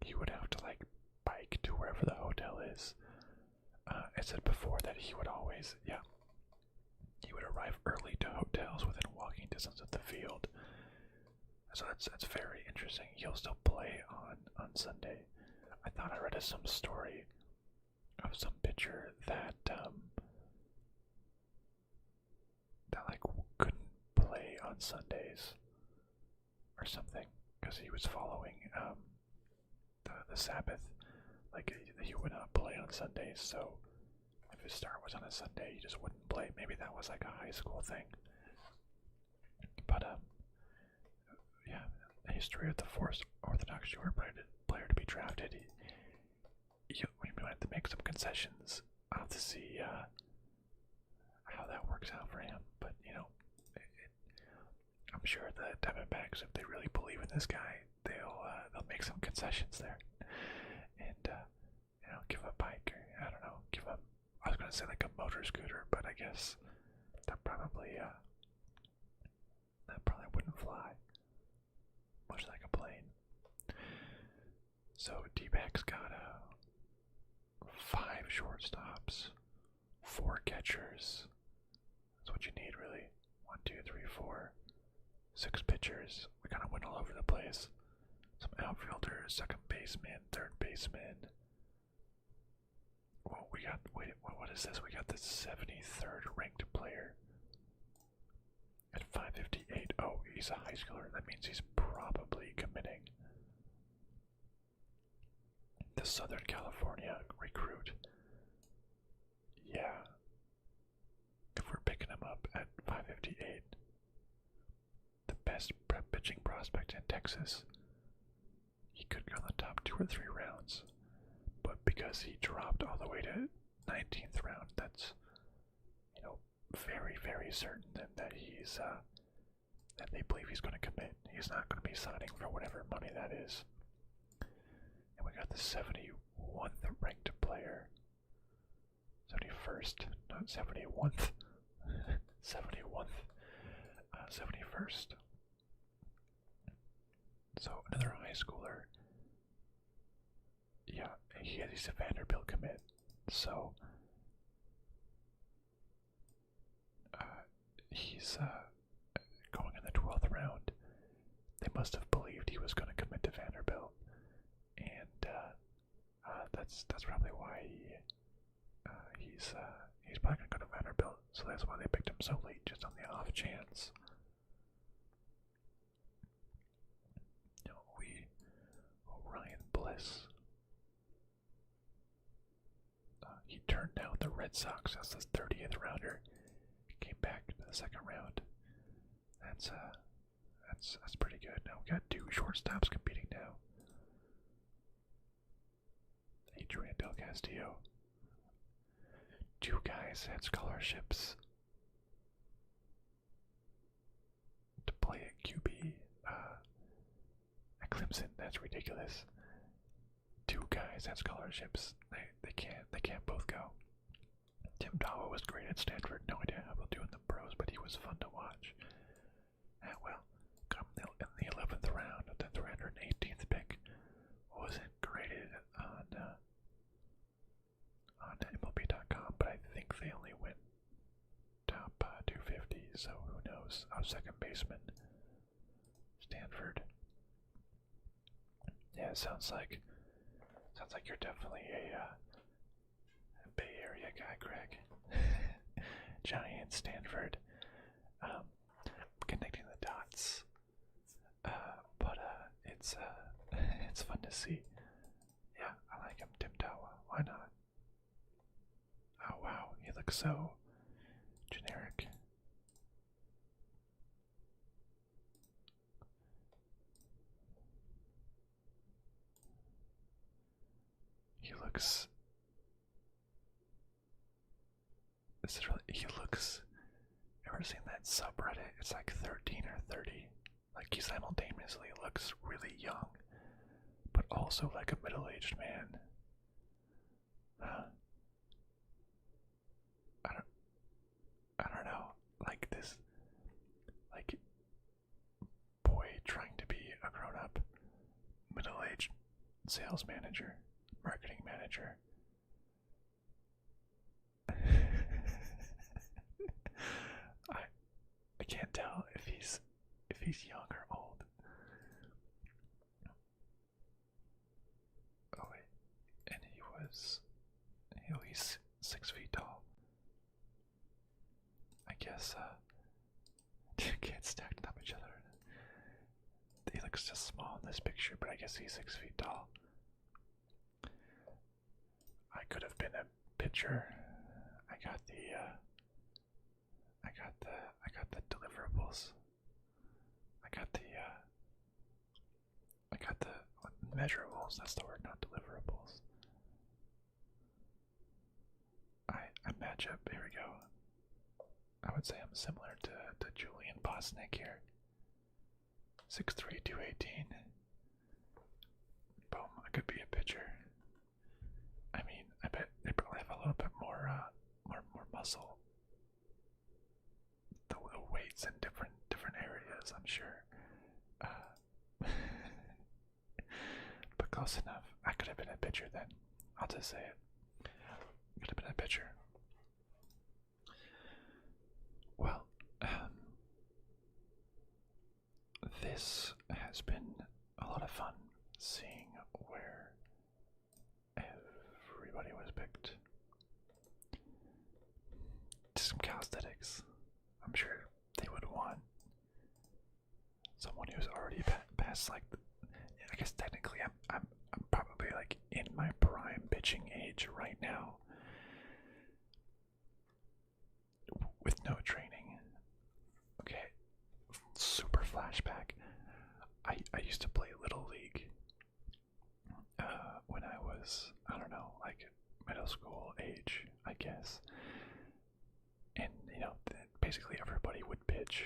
he would have to like bike to wherever the hotel is, I said before that he would always, yeah, he would arrive early to hotels within walking distance of the field. So that's very interesting. He'll still play on Sunday. I thought I read some story of some pitcher that that like couldn't play on Sundays or something because he was following the Sabbath. Like he would not play on Sundays, so if his start was on a Sunday, he just wouldn't play. Maybe that was like a high school thing. But yeah, the history of the fourth Orthodox Jewish player to be drafted. We might have to make some concessions. I'll have to see how that works out for him. But you know, I'm sure the Diamondbacks, if they really believe in this guy, they'll make some concessions there, and you know, give a bike or I don't know, give him. I was gonna say like a motor scooter, but I guess that probably wouldn't fly, much like a plane. So D-backs got 5 shortstops, 4 catchers. That's what you need, really. 1, 2, 3, 4, 6 pitchers. We kind of went all over the place. Some outfielders, second baseman, third baseman. Well, we got. Wait, what is this? We got the 73rd ranked player at 558. Oh, he's a high schooler. That means he's probably committing. The Southern California recruit. Yeah. If we're picking him up at 558, the best prep pitching prospect in Texas, he could go in the top 2 or 3 rounds. But because he dropped all the way to 19th round, that's, you know, very, very certain that he's, that they believe he's going to commit. He's not going to be signing for whatever money that is. And we got the 71th ranked player. 71st, not 71th. 71th. 71st. So another high schooler. Yeah, he's a Vanderbilt commit. So he's going in the 12th round. They must have believed he was going to commit to Vanderbilt, and that's probably why he's probably going to go to Vanderbilt. So that's why they picked him so late, just on the off chance. You know, Ryan Bliss. He turned down the Red Sox as the 30th rounder. Came back to the second round. That's pretty good. Now we got 2 shortstops competing now. Adrian Del Castillo. 2 guys had scholarships to play at QB at Clemson. That's ridiculous. 2 guys had scholarships. They can't both go. Tim Dawa was great at Stanford. No idea how he'll do in the pros, but he was fun to watch. Well, come in the 11th round, the 318th pick, wasn't graded on MLB.com, but I think they only went top 250. So who knows? Second baseman, Stanford. Yeah, sounds like you're definitely a Bay Area guy, Greg. Giant Stanford. Connecting the dots. But it's fun to see. Yeah, I like him. Tim Dawa. Why not? Oh wow, he looks so generic. He looks, ever seen that subreddit? It's like 13 or 30. Like he simultaneously looks really young, but also like a middle-aged man. I don't know. Like this, like boy trying to be a grown-up, middle-aged sales manager, marketing manager. he's young or old. Oh wait, and he's 6 feet tall. I guess two kids stacked on top of each other. He looks just small in this picture, but I guess he's 6 feet tall. I could have been a pitcher. I got the deliverables. I got the measurables. That's the word, not deliverables. I match up. Here we go. I would say I'm similar to Julian Bosnick here. 6'3", 218. Boom. I could be a pitcher. I mean, I bet they probably have a little bit more muscle. The weights in different areas, I'm sure. But close enough. I could have been a pitcher then. I'll just say it. Could have been a pitcher. Well, this has been a lot of fun seeing where everybody was picked. Some calisthenics. I'm sure they would want someone who's already past, like, I guess technically I'm probably like in my prime pitching age right now with no training. Okay, super flashback. I used to play Little League when I was, I don't know, like middle school age, I guess. And you know, basically everybody would pitch.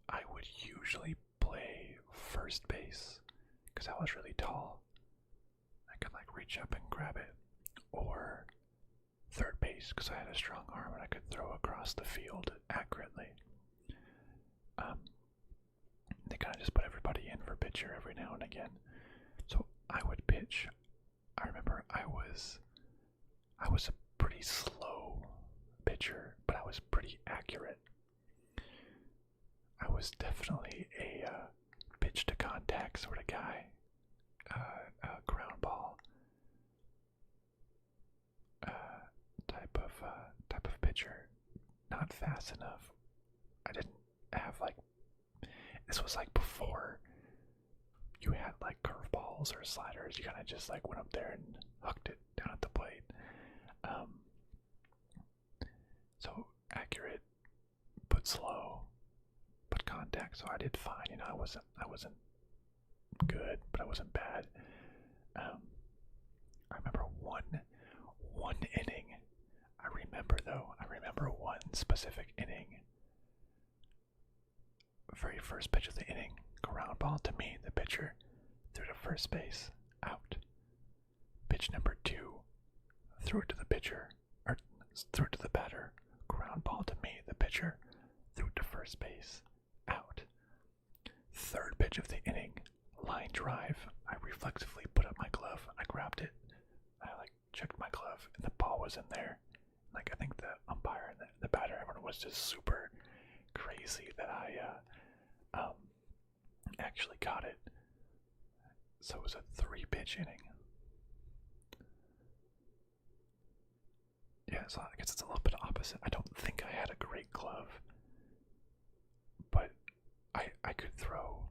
I would usually play first base because I was really tall. I could like reach up and grab it, or third base because I had a strong arm and I could throw across the field accurately. They kind of just put everybody in for pitcher every now and again. So I would pitch. I remember I was a pretty slow pitcher, but I was pretty accurate. I was definitely a pitch to contact sort of guy, ground ball type of pitcher. Not fast enough. I didn't have like. This was like before you had like curveballs or sliders. You kind of just like went up there and hooked it down at the plate. So accurate, but slow, but contact. So I did fine. You know, I wasn't good, but I wasn't bad. I remember one inning. I remember one specific inning. Very first pitch of the inning, ground ball to me, the pitcher, threw to first base, out. Pitch number 2, threw it to the pitcher, or threw it to the batter, ground ball to me, the pitcher, threw it to first base, out. Third pitch of the inning, line drive. I reflexively put up my glove, I grabbed it, I like checked my glove, and the ball was in there. Like, I think the umpire and the batter, everyone was just super crazy that I actually got it. So it was a 3-pitch inning. Yeah, so I guess it's a little bit opposite. I don't think I had a great glove, but I could throw.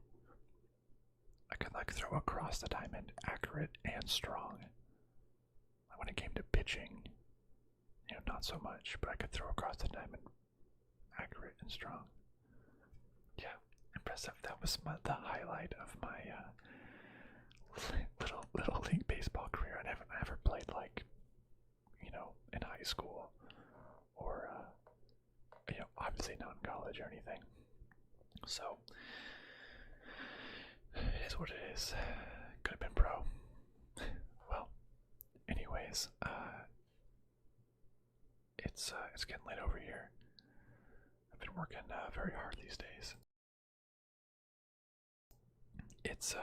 I could like throw across the diamond, accurate and strong. When it came to pitching, you know, not so much, but I could throw across the diamond, accurate and strong. Yeah, impressive. That was the highlight of my little league baseball career. I never played, like, you know, in high school or you know, obviously not in college or anything. So it is what it is. Could have been pro. Well, anyways, it's getting late over here. I've been working very hard these days. It's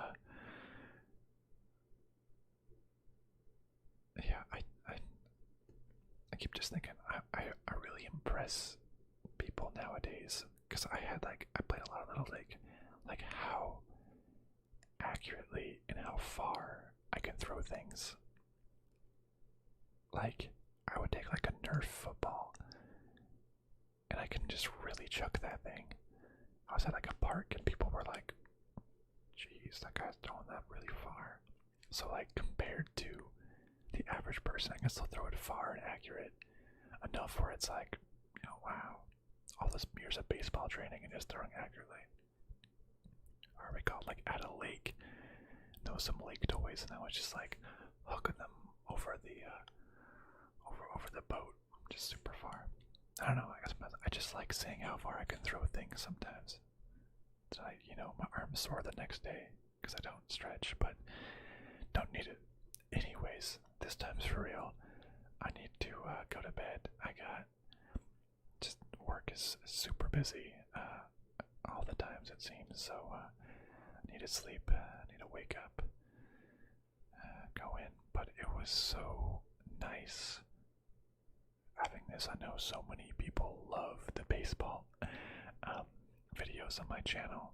yeah, I keep just thinking I really impress people people nowadays, because I played a lot of Little League, like how accurately and how far I can throw things. Like, I would take like a Nerf football, and I can just really chuck that thing. I was at like a park, and people were like, "Jeez, that guy's throwing that really far." So like compared to the average person, I can still throw it far and accurate enough where it's like, wow, all this years of baseball training and just throwing accurately. Or we called like at a lake. There was some lake toys, and I was just like hooking them over the over the boat, just super far. I don't know. I guess I just like seeing how far I can throw things sometimes. So my arm's sore the next day because I don't stretch, but don't need it. Anyways, this time's for real. I need to go to bed. I got just work is super busy all the times it seems. So I need to sleep. I need to wake up, go in. But it was so nice having this. I know so many people love the baseball videos on my channel.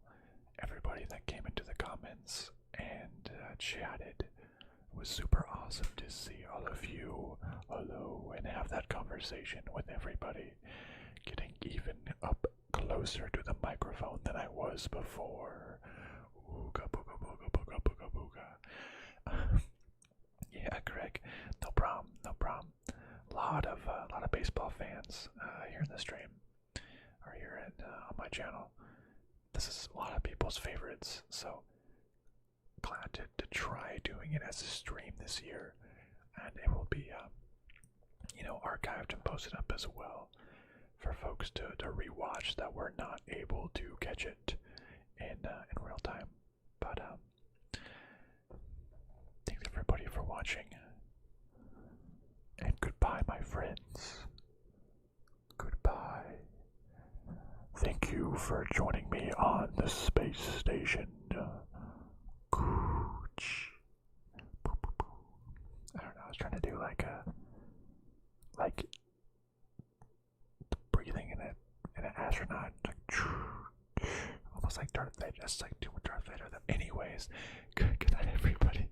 Everybody that came into the comments and chatted, it was super awesome to see all of you. Hello, and have that conversation with everybody. Getting even up closer to the microphone than I was before. Ooga booga booga booga booga booga. Yeah, Greg, no problem, no problem. A lot of baseball fans here in the stream, or here on my channel. This is a lot of people's favorites, so glad to try doing it as a stream this year, and it will be archived and posted up as well for folks to rewatch that were not able to catch it in real time. But thanks everybody for watching, and goodbye, my friends. Goodbye. Thank you for joining me on the space station. Cooch. I don't know, I was trying to do like breathing in an astronaut, almost like Darth Vader, just like too much Darth Vader. Anyways, good night everybody.